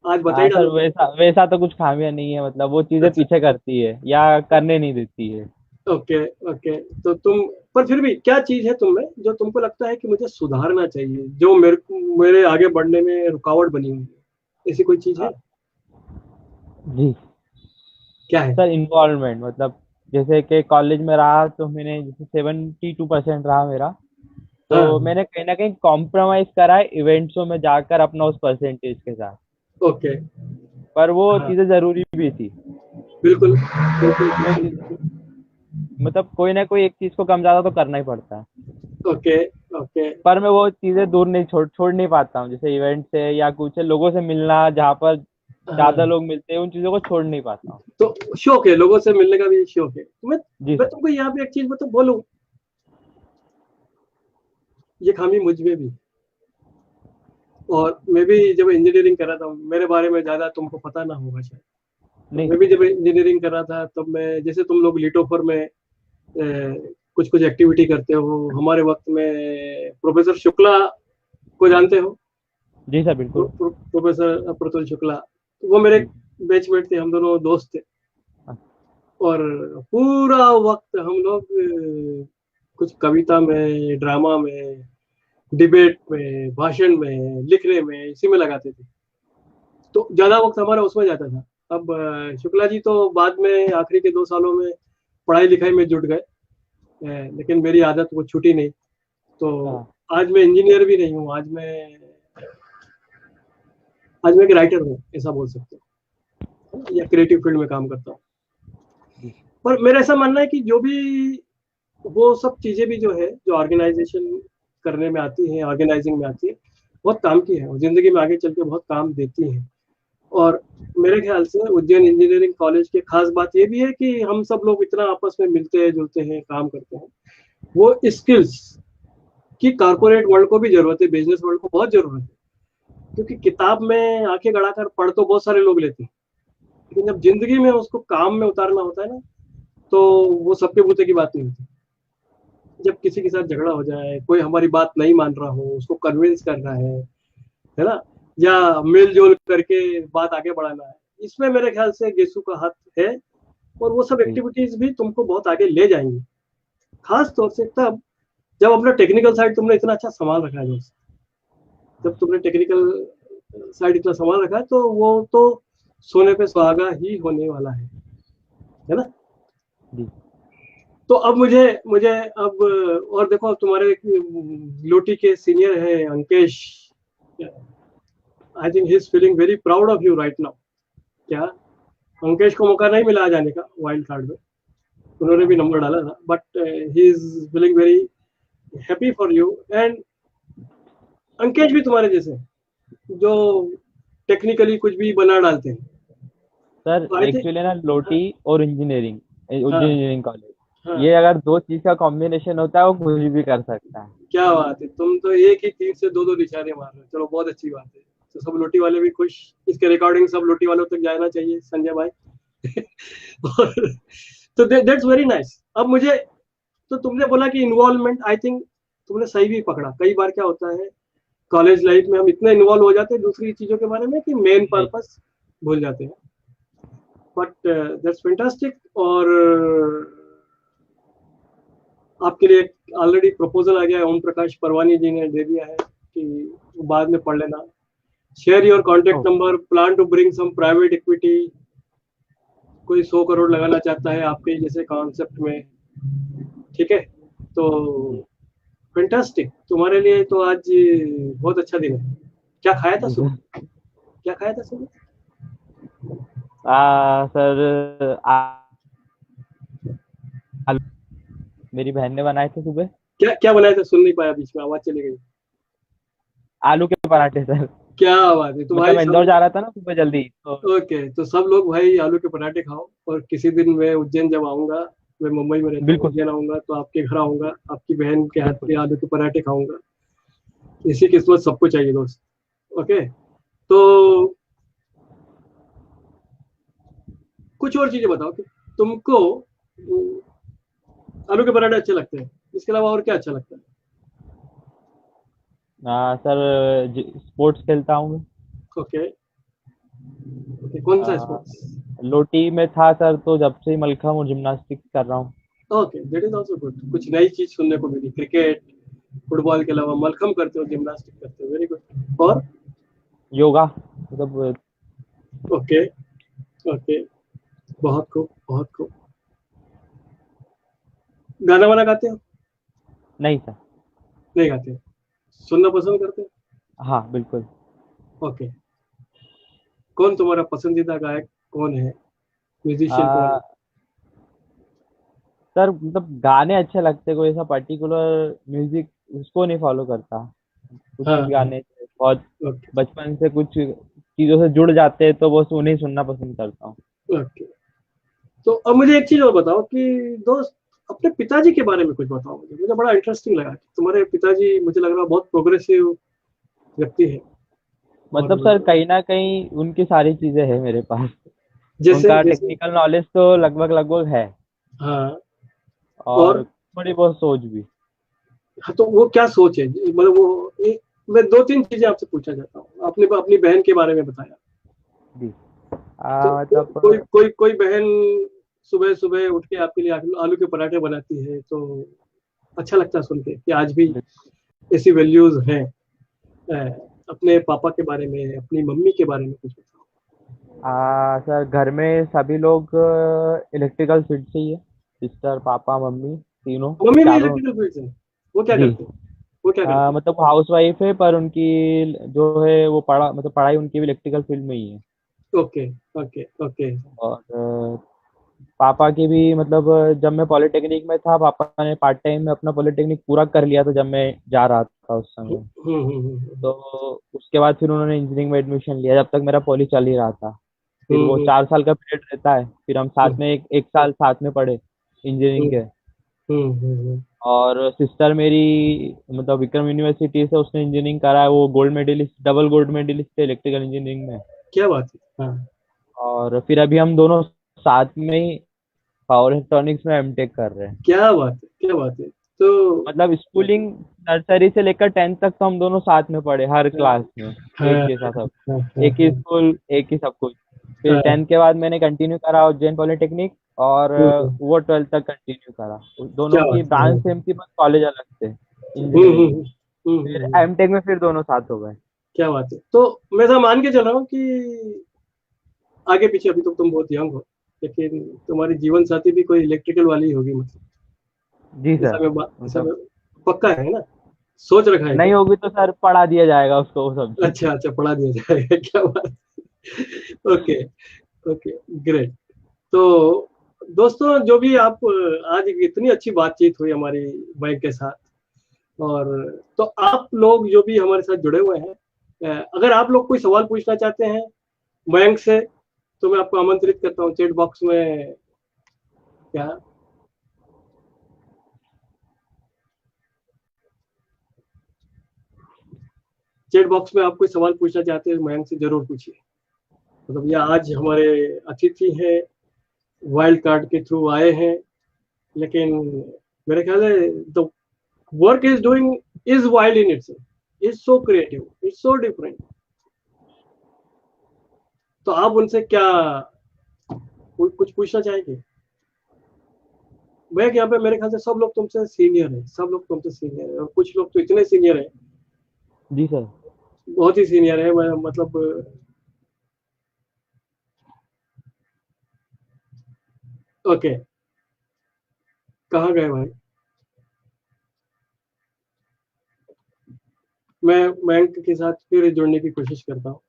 S1: आज बता ही
S2: हाँ सर,
S1: डालो।
S2: वैसा वैसा तो कुछ खामियां नहीं है, मतलब वो चीजें
S1: अच्छा,
S2: पीछे करती है या करने नहीं देती है।
S1: Okay okay. तो तुम, पर फिर भी क्या चीज है तुम में जो तुमको लगता है कि मुझे सुधारना चाहिए, जो मेरे आगे बढ़ने में रुकावट बनी हुई है, ऐसी कोई चीज है?
S2: जी
S1: क्या है?
S2: सर, इन्वॉल्वमेंट, मतलब जैसे कि कॉलेज में रहा तो मैंने जैसे 72% रहा मेरा, तो
S1: हाँ,
S2: मैंने कहीं ना कहीं कॉम्प्रोमाइज करा है इवेंट्सों में जाकर अपना उस परसेंटेज के साथ।
S1: ओके।
S2: पर वो
S1: हाँ,
S2: चीजें जरूरी भी थी।
S1: बिल्कुल बिल्कुल
S2: वो
S1: बिल्कुल
S2: चीज,
S1: बिल्कुल।
S2: मतलब कोई ना कोई एक चीज को कम ज्यादा तो करना ही पड़ता है।
S1: Okay okay.
S2: पर मैं वो चीजें दूर नहीं छोड़ नहीं पाता हूँ, जैसे इवेंट से या कुछ लोगों से मिलना जहाँ पर ज्यादा
S1: हाँ,
S2: लोग मिलते हैं, उन चीजों को छोड़ नहीं पाता हूँ।
S1: तो शौक है, लोगों से मिलने का भी शौक है।
S2: जी
S1: मैं
S2: सर।
S1: तुमको यहाँ पे एक चीज मतलब बोलूं, ये खामी मुझ में भी। और मैं भी जब इंजीनियरिंग कर रहा था, मेरे बारे में ज्यादा तुमको पता ना होगा शायद, तो
S2: नहीं।
S1: मैं भी जब इंजीनियरिंग कर रहा था तब मैं, जैसे तुम लोग लिटोफर में कुछ कुछ एक्टिविटी करते हो, हमारे वक्त में प्रोफेसर शुक्ला को जानते हो?
S2: जी सर, बिल्कुल।
S1: प्रोफेसर प्रतुल शुक्ला, वो मेरे
S2: जी।
S1: बैचमेट थे, हम दोनों दोस्त थे।
S2: हाँ,
S1: और पूरा वक्त हम लोग कुछ कविता में, ड्रामा में, डिबेट में, भाषण में, लिखने में, इसी में लगाते थे। तो ज्यादा वक्त हमारा उसमें जाता था। अब शुक्ला जी तो बाद में आखिरी के 2 सालों में पढ़ाई लिखाई में जुट गए, लेकिन मेरी आदत वो छूटी नहीं। तो
S2: हाँ।
S1: आज मैं इंजीनियर भी नहीं हूँ, आज मैं एक राइटर हूँ, ऐसा बोल सकते हो, या क्रिएटिव फील्ड में काम करता हूँ।
S2: जी
S1: पर मेरा ऐसा मानना है कि जो भी वो सब चीजें भी जो है, जो ऑर्गेनाइजेशन करने में आती हैं, ऑर्गेनाइजिंग में आती है, बहुत काम की है और जिंदगी में आगे चल के बहुत काम देती हैं। और मेरे ख्याल से उज्जैन इंजीनियरिंग कॉलेज की खास बात ये भी है कि हम सब लोग इतना आपस में मिलते हैं, जुलते हैं, काम करते हैं। वो स्किल्स की कारपोरेट वर्ल्ड को भी जरूरत है, बिजनेस वर्ल्ड को बहुत जरूरत है। क्योंकि किताब में आंखें गड़ाकर पढ़ तो बहुत सारे लोग लेते हैं, लेकिन जब जिंदगी में उसको काम में उतारना होता है ना, तो वो सबके बूते की बात नहीं होती। जब किसी के साथ झगड़ा हो जाए, कोई हमारी बात नहीं मान रहा हो, उसको कन्विंस करना है ना, या मेल जोल करके बात आगे बढ़ाना है, इसमें मेरे ख्याल से गेसु का हाथ है। और वो सब
S2: जी
S1: एक्टिविटीज भी तुमको बहुत आगे ले जाएंगी, खास तौर से तब जब अपना टेक्निकल साइड तुमने इतना अच्छा संभाल रखा है दोस्त। जब तुमने टेक्निकल साइड इतना संभाल रखा है तो वो तो सोने पे सुहागा ही होने वाला है ना।
S2: जी
S1: तो अब मुझे मुझे अब, और देखो अब तुम्हारे लोटी के सीनियर है Ankesh, I think he is feeling very proud of you right now. क्या अंकेश को मौका नहीं मिला जाने का वाइल्ड कार्ड में, उन्होंने भी नंबर डाला था, but he is feeling very happy for you. And Ankesh भी तुम्हारे जैसे जो टेक्निकली कुछ भी बना डालते हैं।
S2: सर,
S1: तो आई थिंक,
S2: एक्चुअली ना लोटी और इंजीनियरिंग,
S1: हाँ
S2: उज्जैन इंजीनियरिंग कॉलेज,
S1: हाँ,
S2: ये अगर दो चीज का कॉम्बिनेशन होता है वो कुछ भी कर सकता है।
S1: क्या बात है, तुम तो एक ही तीर से दो दो निशाने मार रहे हो, चलो बहुत अच्छी बात है। तो सब लोटी वाले भी खुश, इसके रिकॉर्डिंग सब लोटी वालों तक जाना चाहिए संजय भाई। और तो दैट्स वेरी नाइस। अब मुझे, तो तुमने बोला कि इन्वॉल्वमेंट, आई थिंक तुमने सही भी पकड़ा। कई बार क्या होता है कॉलेज लाइफ में हम इतने इन्वॉल्व हो जाते हैं दूसरी चीजों के बारे में कि मेन
S2: जी
S1: पर्पस भूल जाते हैं। But that's fantastic. और आपके लिए ऑलरेडी प्रपोजल आ गया है, ओम प्रकाश परवानी जी ने दे दिया है कि बाद में पढ़ लेना। शेयर योर
S2: ओ
S1: contact number, plan to bring some private equity. कोई 100 करोड़ लगाना चाहता है आपके जैसे कॉन्सेप्ट में, ठीक है। तो
S2: जी
S1: फैंटास्टिक, तुम्हारे लिए तो आज बहुत अच्छा दिन है। क्या खाया था
S2: जी सर।
S1: सुबह? क्या खाया था सुबह?
S2: सर, आलू मेरी बहन ने बनाए थे सुबह।
S1: क्या क्या बनाया था, सुन नहीं पाया, बीच में आवाज चली गई।
S2: आलू के पराठे सर।
S1: क्या बात है, तो
S2: मतलब
S1: भाई
S2: मैं इंदौर
S1: सब,
S2: जा रहा था ना सुबह जल्दी, तो
S1: ओके, तो सब लोग भाई आलू के पराठे खाओ। और किसी दिन मैं उज्जैन जब आऊंगा, मैं मुंबई में रहता हूँ,
S2: बिल्कुल
S1: उज्जैन आऊंगा तो आपके घर आऊंगा, आपकी बहन के हाथ
S2: बिल्कुल।
S1: के आलू के पराठे खाऊंगा। इसी किस्मत सबको चाहिए दोस्त। ओके, तो कुछ और चीजें बताओ कि तुमको आलू के पराठे अच्छे लगते हैं, इसके अलावा और क्या अच्छा लगता है?
S2: सर, स्पोर्ट्स खेलता हूँ मैं।
S1: ओके, ओके, कौन सा
S2: आ,
S1: स्पोर्ट्स?
S2: लोटी में था सर, तो जब से ही मलखम और जिम्नास्टिक्स कर रहा हूँ।
S1: Okay, that is also good, कुछ नई चीज सुनने को मिली। क्रिकेट फुटबॉल के अलावा मलखम करते हो, जिम्नास्टिक करते हो, वेरी गुड। और
S2: योगा, मतलब
S1: ओके, ओके, बहुत खूब, बहुत खूब। गाना वाना गाते हो?
S2: नहीं सर।
S1: नहीं गाते हो, सुनना पसंद करते
S2: हाँ बिल्कुल।
S1: हो? ओके, कौन तुम्हारा पसंदीदा गायक कौन है, म्यूजिशियन कौन है?
S2: आ, सर, मतलब गाने अच्छे लगते, कोई ऐसा पर्टिकुलर म्यूजिक उसको नहीं फॉलो करता। कुछ
S1: हाँ
S2: कुछ
S1: हाँ,
S2: गाने बहुत
S1: ओके,
S2: बचपन से कुछ चीजों से जुड़ जाते हैं, तो बस उन्हें सुनना पसंद करता हूँ।
S1: ओके। तो अब मुझे एक चीज और बताओ कि दोस्त, अपने पिताजी के बारे में कुछ बताओ। मुझे मुझे बड़ा इंटरेस्टिंग लगा कि तुम्हारे पिताजी, मुझे लग रहा बहुत प्रोग्रेसिव व्यक्ति है।
S2: मतलब
S1: और
S2: सर, कहीं ना कहीं उनकी सारी चीजें हैं मेरे पास।
S1: जैसे
S2: उनका
S1: जैसे,
S2: टेक्निकल नॉलेज तो लगभग लगभग है,
S1: हाँ, और
S2: और थोड़ी बहुत सोच भी।
S1: हाँ, तो वो क्या सोच है, मतलब वो मैं दो तीन चीजें आपसे पूछना चाहता हूँ। आपने अपनी बहन के बारे में बताया,
S2: जी
S1: तो कोई
S2: मतलब
S1: कोई कोई बहन सुबह सुबह उठ के आपके लिए आलू आलू के पराठे बनाती है, तो अच्छा लगता है सुन के कि आज भी ऐसी वैल्यूज हैं। अपने पापा के बारे में, अपनी मम्मी के बारे में कुछ बताओ।
S2: सर, घर में सभी लोग इलेक्ट्रिकल फील्ड से ही है। सिस्टर, पापा, मम्मी, तीनों,
S1: मम्मी भी
S2: चारों।
S1: इलेक्ट्रिकल फील्ड से हैं? वो क्या
S2: जी।
S1: करते हैं? वो क्या करते हैं?
S2: मतलब हाउस वाइफ है, पर उनकी जो है वो पढ़ाई उनकी भी इलेक्ट्रिकल फील्ड में ही है।
S1: ओके, ओके, ओके,
S2: और पापा की भी, मतलब जब मैं पॉलिटेक्निक में था, पापा ने पार्ट टाइम में अपना पॉलिटेक्निक पूरा कर लिया था जब मैं जा रहा था उस समय। तो उसके बाद फिर उन्होंने इंजीनियरिंग में एडमिशन लिया, जब तक मेरा पॉली चल ही रहा था। फिर वो
S1: हम्म,
S2: 4 साल का पीरियड रहता है, फिर हम साथ में एक साल साथ में पढ़े इंजीनियरिंग
S1: हम्म,
S2: के।
S1: हम्म।
S2: और सिस्टर मेरी, मतलब विक्रम यूनिवर्सिटी से उसने इंजीनियरिंग करा है, वो gold medallist, double gold medallist थे इलेक्ट्रिकल इंजीनियरिंग में।
S1: क्या बात है, हाँ।
S2: और फिर अभी हम दोनों साथ में ही पावर इलेक्ट्रॉनिक्स में एमटेक कर रहे हैं।
S1: क्या बात है, क्या बात है। तो
S2: मतलब स्कूलिंग नर्सरी से लेकर 10th तक तो हम दोनों साथ में पढ़े, हर क्लास में एक
S1: हाँ
S2: जैसा सब,
S1: हाँ
S2: एक ही
S1: हाँ
S2: स्कूल, एक ही सब कुछ। फिर
S1: हाँ
S2: 10th के बाद मैंने कंटिन्यू करा उज्जैन पॉलिटेक्निक, और
S1: हम्म,
S2: वो 12th तक कंटिन्यू करा। दोनों
S1: क्या
S2: की
S1: बात है।
S2: ब्रांच सेम थी, बस कॉलेज अलग थे,
S1: हम्म
S2: इंजीनियरिंग
S1: हम्म
S2: में। फिर
S1: हम्म।
S2: एमटेक में फिर दोनों साथ हो गए।
S1: क्या बात है। तो मैं तो मान के चल रहा हूँ कि आगे पीछे, अभी तो तुम बहुत यंग हो, लेकिन तुम्हारी जीवन साथी भी कोई इलेक्ट्रिकल वाली ही होगी, मतलब
S2: जी
S1: ऐसा
S2: सर।
S1: मैं ऐसा
S2: मतलब
S1: मैं पक्का है ना, सोच रखा है क्या?
S2: नहीं होगी तो सर पढ़ा दिया जाएगा उसको वो सब्जेक्ट।
S1: अच्छा अच्छा, पढ़ा दिया जाएगा। क्या बात। Okay okay, great. तो दोस्तों, जो भी आप आज इतनी अच्छी बातचीत हुई हमारी बैंक के साथ, और तो आप लोग जो भी हमारे साथ जुड़े हुए हैं, अगर आप लोग कोई सवाल पूछना चाहते हैं बैंक से, तो मैं आपको आमंत्रित करता हूँ चैट बॉक्स में। क्या चैट बॉक्स में आप कोई सवाल पूछना चाहते हैं मयंक से, जरूर पूछिए। मतलब ये आज हमारे अतिथि हैं, वाइल्ड कार्ड के थ्रू आए हैं, लेकिन मेरे ख्याल है the work is doing is wild in its, is so creative, is so different. तो आप उनसे क्या कुछ पूछना चाहेंगे? भैया यहाँ पे मेरे ख्याल से सब लोग तुमसे सीनियर है, सब लोग तुमसे सीनियर है, और कुछ लोग तो इतने सीनियर है,
S2: जी सर।
S1: बहुत ही सीनियर है। मतलब ओके, कहाँ गए भाई? मैं बैंक के साथ फिर जुड़ने की कोशिश करता हूँ।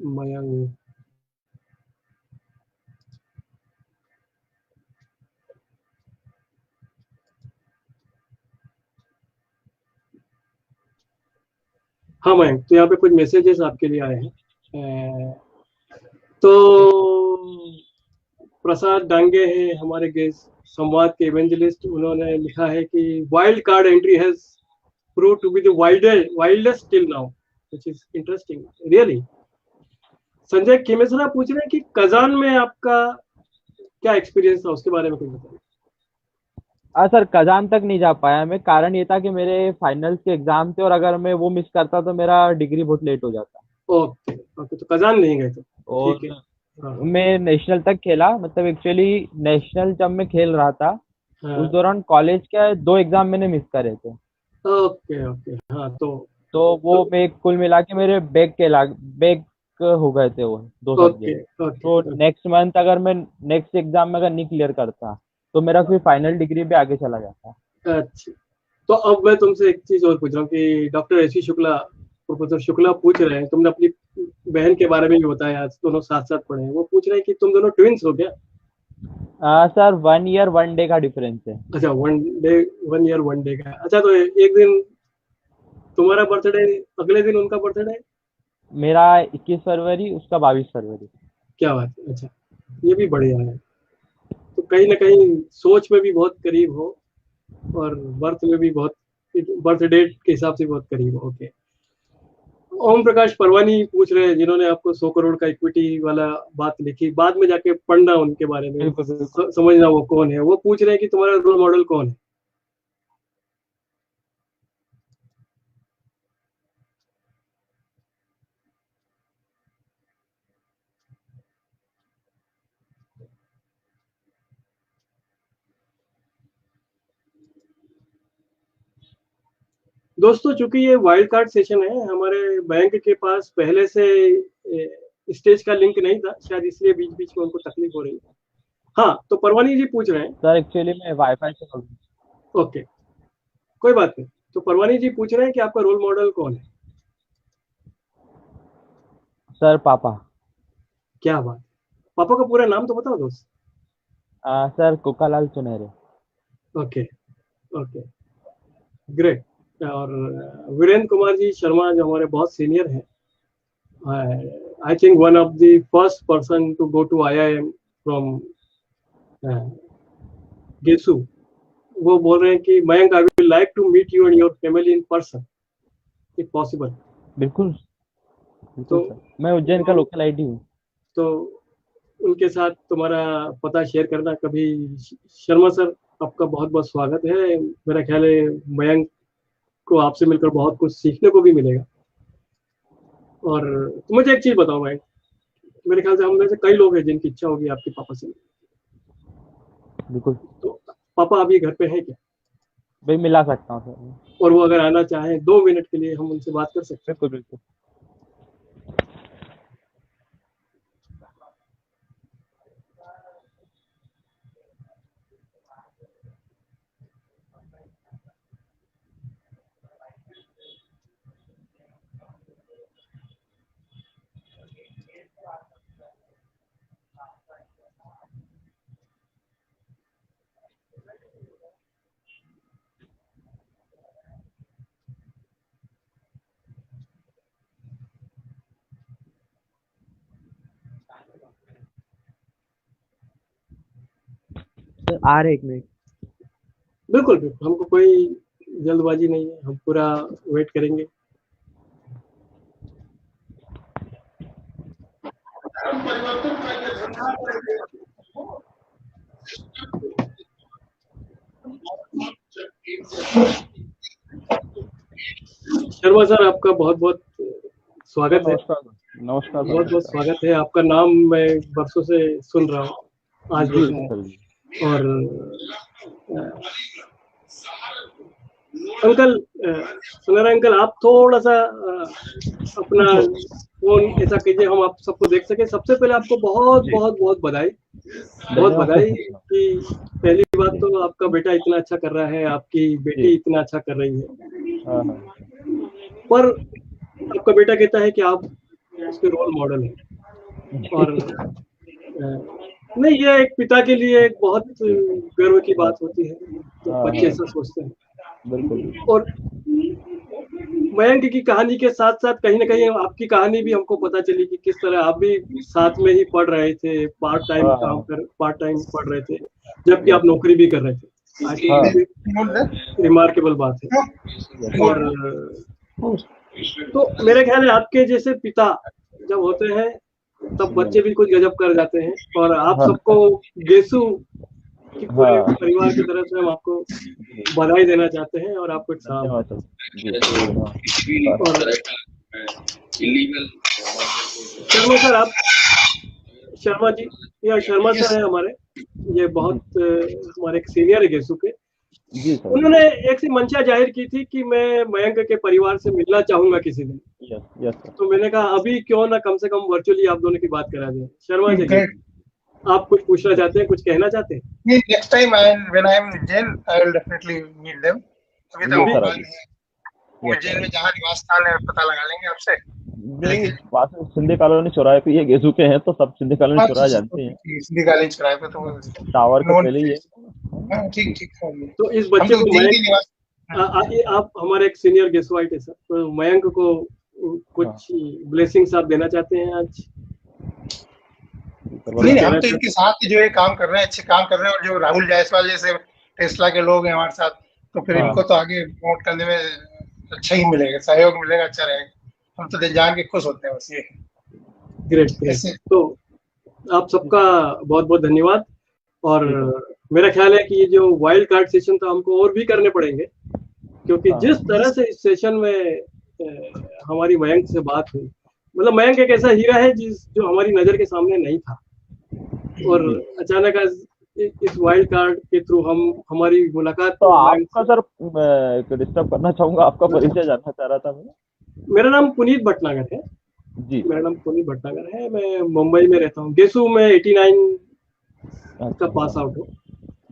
S1: मयंक, हाँ मयंक, तो यहाँ पे कुछ मैसेजेस आपके लिए आए हैं। तो प्रसाद डांगे हैं हमारे गेस्ट, संवाद के इवेंजलिस्ट, उन्होंने लिखा है कि wild card entry has proved to be the wildest till now, which is interesting, really. Sanjay Khemesra पूछ रहे हैं कि कजान में आपका क्या एक्सपीरियंस था, उसके बारे में कुछ बताइए।
S2: सर कजान तक नहीं जा पाया मैं, कारण ये था कि मेरे फाइनल्स के एग्जाम थे, और अगर मैं वो मिस करता तो मेरा डिग्री बहुत लेट हो जाता।
S1: ओके ओके, तो कजान नहीं गए थे, ठीक है।
S2: और
S1: हाँ हाँ
S2: मैं नेशनल तक खेला, मतलब एक्चुअली नेशनल जब मैं खेल रहा था उस
S1: हाँ,
S2: दौरान कॉलेज के 2 एग्जाम मैंने मिस करे थे।
S1: ओके ओके, हाँ
S2: तो
S1: तो
S2: वो मैं कुल मिला के मेरे बैक हो गए थे वो 2 सब्जेक्ट।
S1: ओके ओके
S2: तो
S1: ओके,
S2: नेक्स्ट मंथ अगर मैं नेक्स्ट एग्जाम में अगर नहीं क्लियर करता तो मेरा फिर फाइनल डिग्री भी आगे चला जाता।
S1: अच्छा। तो अब मैं तुमसे एक चीज और पूछ रहा हूँ कि doctor S C Shukla, professor Shukla पूछ रहे हैं, तुमने अपनी बहन के बारे में भी बताया, आज दोनों साथ साथ पढ़े हैं, वो पूछ रहे हैं कि तुम दोनों ट्विंस हो क्या?
S2: सर 1 ईयर 1 डे का डिफरेंस है।
S1: अच्छा, वन डे, 1 ईयर 1 डे का। अच्छा, तो एक दिन तुम्हारा बर्थडे, अगले दिन उनका बर्थडे?
S2: मेरा 21 फरवरी, उसका 22 फरवरी।
S1: क्या बात है, अच्छा, ये भी बढ़िया है। तो कहीं ना कहीं सोच में भी बहुत करीब हो, और बर्थ में भी बहुत, बर्थ डेट के हिसाब से बहुत करीब हो। ओके। ओम प्रकाश परवानी पूछ रहे हैं, जिन्होंने आपको 100 करोड़ का इक्विटी वाला बात लिखी, बाद में जाके पढ़ना उनके बारे में,
S2: बिल्कुल बिल्कुल।
S1: समझना वो कौन है। वो पूछ रहे हैं कि तुम्हारा रोल मॉडल कौन है? दोस्तों, चूंकि ये वाइल्ड कार्ड सेशन है, हमारे बैंक के पास पहले से स्टेज का लिंक नहीं था, शायद इसलिए बीच बीच में उनको तकलीफ हो रही है। हाँ, तो परवानी जी पूछ रहे हैं।
S2: सर एक्चुअली मैं वाईफाई से
S1: ओके, कोई बात नहीं। तो परवानी जी पूछ रहे हैं कि आपका रोल मॉडल कौन है?
S2: सर पापा।
S1: क्या बात। पापा का पूरा नाम तो बताओ दोस्त।
S2: सर कुकालाल सुनहरे।
S1: Okay okay, great. और वीरेंद्र कुमार जी शर्मा, जो हमारे बहुत सीनियर हैं, I think one of the first person to go to IIM from Gesu, वो बोल रहे हैं कि Mayank, I will like to meet you and your family in person if possible.
S2: बिल्कुल
S1: तो
S2: सर, मैं उज्जैन का लोकल आईडी हूँ।
S1: तो उनके साथ तुम्हारा पता शेयर करना कभी। शर्मा सर, आपका बहुत बहुत स्वागत है। मेरा ख्याल है मयंक को आपसे मिलकर बहुत कुछ सीखने को भी मिलेगा। और मुझे एक चीज बताओ मयंक, मेरे ख्याल से हम में से कई लोग हैं जिनकी इच्छा होगी आपके पापा से।
S2: बिल्कुल
S1: तो पापा अभी घर पे हैं क्या?
S2: भाई, मिला सकता हूँ सर।
S1: और वो अगर आना चाहें 2 मिनट के लिए, हम उनसे बात कर सकते हैं?
S2: बिल्कुल बिल्कुल। सर आ रहे, 1 मिनट।
S1: बिल्कुल बिल्कुल, हमको कोई जल्दबाजी नहीं है, हम पूरा वेट करेंगे। शर्मा सर, आपका बहुत बहुत स्वागत है।
S2: नमस्कार नमस्कार
S1: बहुत
S2: सर।
S1: बहुत स्वागत है। आपका नाम मैं बरसों से सुन रहा हूँ, आज
S2: जी
S1: देखा है।
S2: सर जी।
S1: और अंकल, सुनहरा अंकल, आप थोड़ा सा अपना फोन ऐसा कीजिए, हम आप सबको देख सके। सबसे पहले आपको बहुत
S2: जी।
S1: बहुत बहुत बधाई, बहुत
S2: धन्यवाद
S1: बधाई
S2: सर।
S1: कि पहली बात तो आपका बेटा इतना अच्छा कर रहा है, आपकी बेटी
S2: जी।
S1: इतना अच्छा कर रही है।
S2: हाँ हाँ।
S1: पर आपका बेटा कहता है कि आप उसके रोल मॉडल हैं। और नहीं, ये एक पिता के लिए एक बहुत गर्व की बात होती है, तो
S2: हाँ
S1: बच्चे
S2: हाँ,
S1: ऐसा सोचते हैं।
S2: बिल्कुल।
S1: और मयंक की कहानी के साथ साथ कहीं ना कहीं आपकी कहानी भी हमको पता चली कि किस तरह आप भी साथ में ही पढ़ रहे थे,
S2: हाँ हाँ।
S1: पार्ट टाइम पढ़ रहे थे, जबकि आप
S2: यस।
S1: नौकरी भी कर रहे थे। आई
S2: हाँ।
S1: थिंक रिमार्केबल बात है।
S2: यस।
S1: और तो मेरे ख्याल है आपके जैसे पिता जब होते हैं तब बच्चे भी कुछ गजब कर जाते हैं। और आप
S2: हाँ
S1: सबको गेसु की पूरे
S2: हाँ।
S1: परिवार की तरफ से हम आपको बधाई देना चाहते हैं और आपको एक सलाम।
S2: धन्यवाद सर जी। धन्यवाद।
S1: और शर्मा सर, आप शर्मा जी या शर्मा सर हैं हमारे, ये बहुत हमारे एक सीनियर है गेसु के।
S2: जी सर।
S1: उन्होंने एक सी मंशा जाहिर की थी कि मैं मयंक के परिवार से मिलना चाहूंगा किसी दिन।
S2: Yes yes sir.
S1: तो मैंने कहा अभी क्यों ना कम से कम वर्चुअली आप दोनों की बात करा दें। शर्मा जी,
S3: Great.
S1: आप कुछ पूछना चाहते हैं, कुछ कहना चाहते हैं?
S3: Next time, when I am in jail, I will definitely meet them. अभी तक
S2: Yes, sir.
S3: भोपाल में है। उज्जैन में जहाँ निवास स्थान है पता लगा लेंगे आपसे।
S2: नहीं, पास में सिंधी कॉलोनी चौराहे पे ये गेसु के हैं, तो सब सिंधी कॉलोनी चौराहा जानते हैं।
S3: सिंधी कॉलोनी चौराहे पे तो
S2: टावर के पहले ही है।
S3: ठीक ठीक।
S1: तो इस बच्चे को मयंक, आप हमारे एक सीनियर गेस्टवाइट है सर, तो मयंक को कुछ ब्लेसिंग्स आप देना चाहते हैं आज?
S3: नहीं, हम तो इनके साथ जो ये काम कर रहे हैं, अच्छे काम कर रहे हैं। और जो राहुल जायसवाल जैसे टेस्ला के लोग हैं हमारे साथ, तो फिर इनको तो आगे प्रमोट करने में अच्छा ही मिलेगा, सहयोग मिलेगा, अच्छा रहेगा। हम तो जान के खुश होते हैं बस ये।
S1: Great great. तो आप सबका बहुत बहुत धन्यवाद। और मेरा ख्याल है कि ये जो वाइल्ड कार्ड सेशन था हमको और भी करने पड़ेंगे, क्योंकि जिस तरह से इस सेशन में हमारी मयंक से बात हुई, मतलब मयंक एक ऐसा हीरा है जो हमारी नजर के सामने नहीं था, और अचानक इस वाइल्ड कार्ड के थ्रू हमारी मुलाकात।
S2: तो आपका सर, डिस्टर्ब करना चाहूंगा, आपका परिचय जानना चाह रहा था मैं।
S1: मेरा नाम पुनीत भटनागर है
S2: जी।
S1: मेरा नाम पुनीत भटनागर है। मैं मुंबई में रहता हूँ। गेसु में 89 का पास आउट हूँ,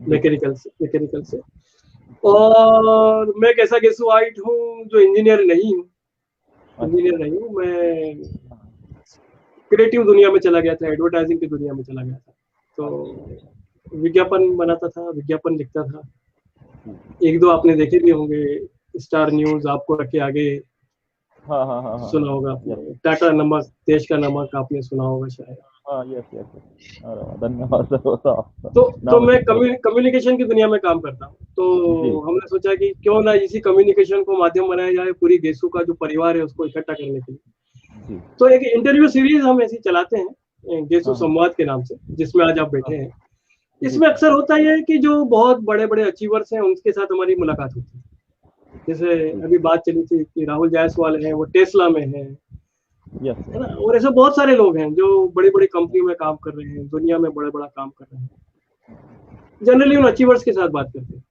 S1: मैकेनिकल से। और मैं एक ऐसा गेसुआइट हूँ जो इंजीनियर नहीं हूँ। मैं क्रिएटिव दुनिया में चला गया था, एडवर्टाइजिंग की दुनिया में चला गया था। तो विज्ञापन बनाता था, विज्ञापन लिखता था। एक दो आपने देखे भी होंगे, स्टार न्यूज आपको रखे आगे।
S2: हाँ।
S1: सुना होगा आपने, टाटा नमक, देश का नमक आपने सुना होगा शायद।
S2: हाँ, यस यस। अरे वाह, धन्यवाद सर।
S1: तो
S2: नाम
S1: मैं
S2: अच्छा है।
S1: कम्युनिकेशन की दुनिया में काम करता हूँ,
S2: जी
S1: तो हमने सोचा कि क्यों ना इसी कम्युनिकेशन को माध्यम बनाया जाए पूरी गेसू का जो परिवार है उसको इकट्ठा करने के लिए।
S2: जी।
S1: तो एक इंटरव्यू सीरीज हम ऐसी चलाते हैं गेसू
S2: हाँ
S1: संवाद के नाम से, जिसमें आज आप
S2: हाँ
S1: बैठे हैं।
S2: जी
S1: इसमें अक्सर होता यह है कि जो बहुत बड़े बड़े अचीवर्स हैं उनके साथ हमारी मुलाकात होती है। जैसे
S2: जी।
S1: अभी बात चली थी कि राहुल जायसवाल हैं, वो टेस्ला में हैं,
S2: यस
S1: है ना,
S2: यस।
S1: और ऐसे बहुत सारे लोग हैं जो बड़ी बड़ी कंपनी में काम कर रहे हैं, दुनिया में बड़े बड़ा काम कर रहे हैं। जनरली उन अचीवर्स के साथ बात करते हैं।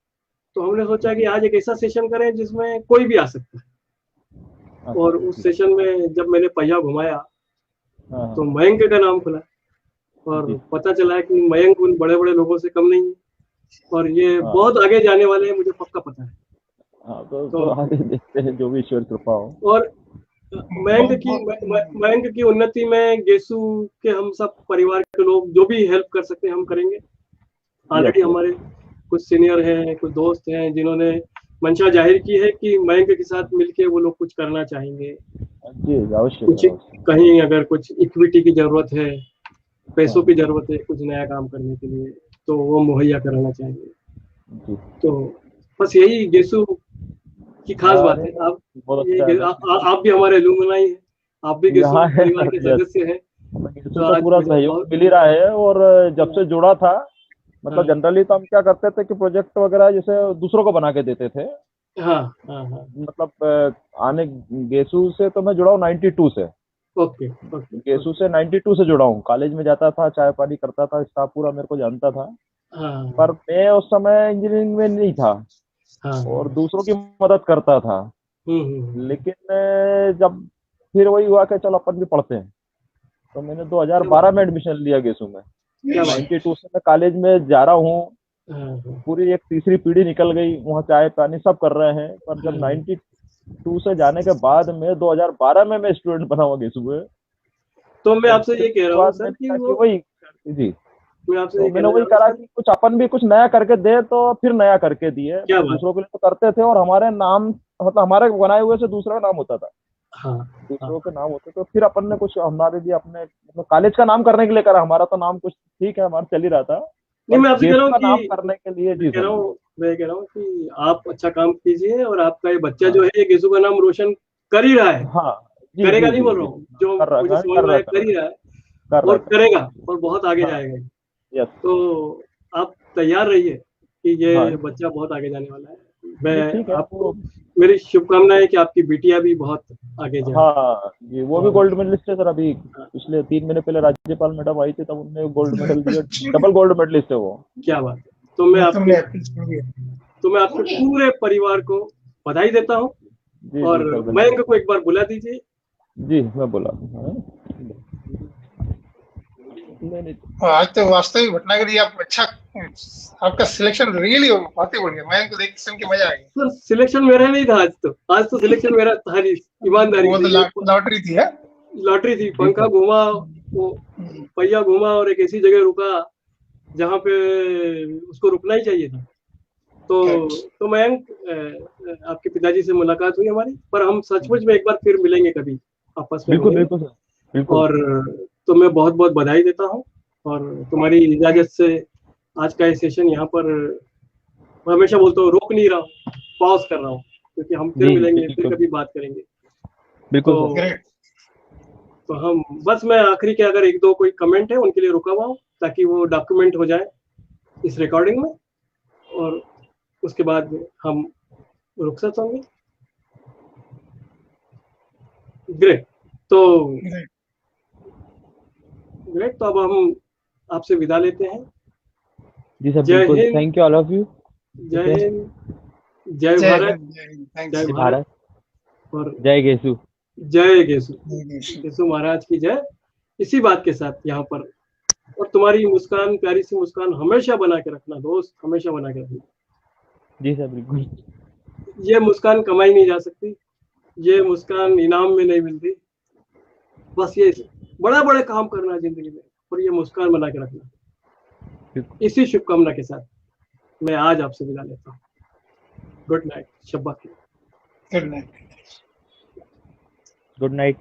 S1: तो हमने सोचा कि आज एक ऐसा सेशन करें जिसमें कोई भी आ सकता है।
S2: अच्छा
S1: और उस
S2: जी।
S1: सेशन में जब मैंने पहिया घुमाया
S2: हाँ
S1: तो
S2: हाँ
S1: मयंक का नाम खुला, और
S2: जी।
S1: पता चला कि मयंक उन बड़े बड़े लोगों से कम नहीं है, और ये
S2: हाँ
S1: बहुत आगे जाने वाले हैं, मुझे पक्का पता है।
S2: हाँ,
S1: तो
S2: तो आगे देखते हैं, जो भी ईश्वर कृपा हो।
S1: और मयंक
S3: बहुत
S1: की
S3: बहुत
S1: मयंक की उन्नति में गेसू के हम सब परिवार के लोग जो भी हेल्प कर सकते हैं हम करेंगे।
S2: Yes
S1: already
S2: yes.
S1: हमारे कुछ सीनियर हैं, कुछ दोस्त हैं जिन्होंने मंशा जाहिर की है कि मयंक के साथ मिलके वो लोग कुछ करना चाहेंगे।
S2: जी अवश्य
S1: कुछ
S2: सर, अवश्य।
S1: कहीं अगर कुछ इक्विटी की जरूरत है, पैसों की
S2: हाँ
S1: जरूरत है कुछ नया काम करने के लिए, तो वो मुहैया कराना चाहेंगे।
S2: जी।
S1: तो बस यही गेसू की खास बात
S2: अरे
S1: है। आप
S2: बहुत अच्छा है
S1: ये
S2: सर।
S1: आप भी हमारे एलुमनाई हैं, आप भी गेसू
S2: यहाँ है
S1: परिवार
S2: सर,
S1: के
S2: यस।
S1: सदस्य हैं।
S2: इससे
S1: तो
S2: तो
S1: आज
S2: पूरा
S1: मुझे
S2: सहयोग
S1: बहुत
S2: मिल ही रहा है। और जब से जुड़ा था, मतलब
S1: हाँ
S2: जनरली तो हम क्या करते थे कि प्रोजेक्ट वगैरह जैसे दूसरों को बना के देते थे।
S1: हाँ हाँ हाँ।
S2: मतलब आने गेसू से तो मैं जुड़ा हूँ 92 से।
S1: Okay okay
S2: Gesu
S1: okay.
S2: से 92 से जुड़ा हूँ। कॉलेज में जाता था, चाय पानी करता था, स्टाफ पूरा मेरे को जानता था। पर
S1: हाँ
S2: मैं उस समय इंजीनियरिंग में नहीं था और
S1: हाँ।
S2: दूसरों की मदद करता था।
S1: हम्म।
S2: लेकिन जब फिर वही हुआ कि चलो अपन भी पढ़ते हैं, तो मैंने
S1: क्या बात
S2: 2012 में एडमिशन लिया गेसू में।
S1: क्या बात
S2: 92 से मैं कॉलेज में जा रहा हूँ।
S1: हाँ हाँ
S2: पूरी एक तीसरी पीढ़ी निकल गई, वहाँ चाय पानी सब कर रहे हैं। पर जब
S1: हाँ।
S2: 92 से जाने के बाद में 2012 में मैं स्टूडेंट बना हुआ गेसू में।
S1: तो मैं
S2: और
S1: आपसे
S2: फिर
S1: ये कह
S2: उसके
S1: रहा हूँ
S2: बाद
S1: सर
S2: मैंने
S1: कि
S2: कहा कि
S1: वो
S2: वही। जी।
S1: मैं आपसे
S2: तो
S1: ये
S2: मैंने
S1: कहना
S2: वही
S1: चाह रहा हूँ
S2: करा
S1: सर।
S2: कि कुछ अपन भी कुछ नया करके दे, तो फिर नया करके दिए।
S1: क्या
S2: मतलब
S1: बात।
S2: दूसरों के लिए तो करते थे और हमारे नाम, मतलब हमारे बनाए हुए से दूसरा का नाम होता था।
S1: हाँ हाँ।
S2: दूसरों के नाम होते तो फिर अपन ने कुछ हमारे लिए अपने मतलब कॉलेज का नाम करने के लिए करा। हमारा तो नाम कुछ ठीक है, हमारा चल ही रहा था।
S1: नहीं,
S2: पर
S1: मैं आपसे कह रहा
S2: गेसू
S1: हूँ
S2: का नाम
S1: कि
S2: करने के लिए,
S1: मैं
S2: जी
S1: कह
S2: सर
S1: रहा
S2: जी।
S1: हूँ मैं कह रहा हूँ कि आप अच्छा काम कीजिए, और आपका ये बच्चा जो
S2: हाँ
S1: है ये गेसू का नाम रोशन कर ही रहा है।
S2: हाँ। जी
S1: करेगा
S2: जी
S1: नहीं
S2: जी
S1: बोल रहा
S2: जी।
S1: हूँ, जो
S2: कर
S1: मुझे
S2: रहा है,
S1: समझ
S2: कर
S1: में
S2: रहा
S1: आया
S2: है, कर
S1: कर
S2: रहा
S1: ही
S2: है,
S1: रहा है,
S2: कर रहा
S1: और
S2: है, कर रहा
S1: करेगा,
S2: है।
S1: और बहुत आगे
S2: हाँ।
S1: जाएगा।
S2: यस।
S1: तो आप तैयार रहिए कि
S2: हाँ
S1: ये बच्चा बहुत आगे जाने वाला है।
S2: नहीं
S1: मैं
S2: ठीक है
S1: आपको
S2: वो।
S1: मेरी शुभकामनाएं है कि आपकी बिटिया भी बहुत आगे जाए।
S2: हाँ जी, वो भी
S1: और
S2: गोल्ड मेडलिस्ट है सर। अभी पिछले 3 महीने पहले राज्यपाल मैडम आई थी, तब उन्होंने गोल्ड मेडल दिया। डबल गोल्ड मेडलिस्ट है वो।
S1: क्या बात है।
S3: तुमने अपील छोड़ दिया।
S1: तो मैं आपके पूरे परिवार को बधाई देता हूँ,
S2: जी
S1: और
S2: जी सर,
S1: मयंक
S2: धन्यवाद।
S1: को एक बार बुला दीजिए।
S2: जी मैं बोला। हाँ? नहीं नहीं।
S3: आज तो वास्तविक घटना के लिए आप अच्छा, आपका सिलेक्शन रियली बहुत ही बढ़िया। मैं इनको देख के सुन के मजा आ गया।
S1: सर सिलेक्शन मेरा नहीं था आज तो सिलेक्शन मेरा था नहीं, ईमानदारी
S3: वो
S1: से।
S3: तो
S1: ये
S3: लॉटरी थी है।
S1: लॉटरी थी,
S2: जी
S1: पंखा
S2: सर।
S1: घूमा, वो पहिया घूमा और एक ऐसी जगह रुका जहाँ पे उसको रुकना ही चाहिए था। तो
S3: करेक्ट।
S1: तो मयंक, आपके पिताजी से मुलाकात हुई हमारी, पर हम सचमुच में एक बार फिर मिलेंगे, कभी आपस में
S2: बिल्कुल
S1: मिलेंगे।
S2: बिल्कुल सर, बिल्कुल।
S1: और तुम्हें बहुत बहुत बधाई देता हूँ, और तुम्हारी इजाजत से आज का ये सेशन यहाँ पर, मैं हमेशा बोलता हूँ, रोक नहीं रहा हूँ, पॉज कर रहा हूँ, क्योंकि हम फिर
S2: जी
S1: मिलेंगे, फिर
S2: बिल्कुल
S1: कभी बात करेंगे।
S2: बिल्कुल सर।
S1: तो
S3: ग्रेट।
S1: तो हम बस, मैं आखिरी के अगर एक दो कोई कमेंट है उनके लिए रुका हुआ हूँ, ताकि वो डॉक्यूमेंट हो जाए इस रिकॉर्डिंग में, और उसके बाद हम रुखसत होंगे। ग्रेट। तो ग्रेट, तो अब हम आपसे विदा लेते हैं।
S2: जी सर
S1: जय
S2: बिल्कुल,
S1: Hind.
S2: Thank you all of you. ठीक
S1: जय
S2: है।
S1: हिंद। जय
S3: जय
S1: भारत।
S3: हिंद, जय हिंद,
S1: जय
S3: थैंक्स।
S2: जय
S1: भारत।
S2: भारत।
S1: और
S2: जय गेसु।
S1: जय गेसु।
S3: जय
S1: गेसु महाराज की जय। इसी बात के साथ यहाँ पर, और तुम्हारी मुस्कान, प्यारी सी मुस्कान हमेशा बना के रखना दोस्त, हमेशा बना के रखना।
S2: जी सर बिल्कुल।
S1: ये मुस्कान कमाई नहीं जा सकती, ये मुस्कान इनाम में नहीं मिलती। बस ये बड़ा बड़े काम करना जिंदगी में, और ये मुस्कान बना के रखना। इसी शुभकामना के साथ मैं आज आपसे विदा लेता हूँ। गुड नाइट, शब्बा खैर।
S3: Good night.
S2: Good night.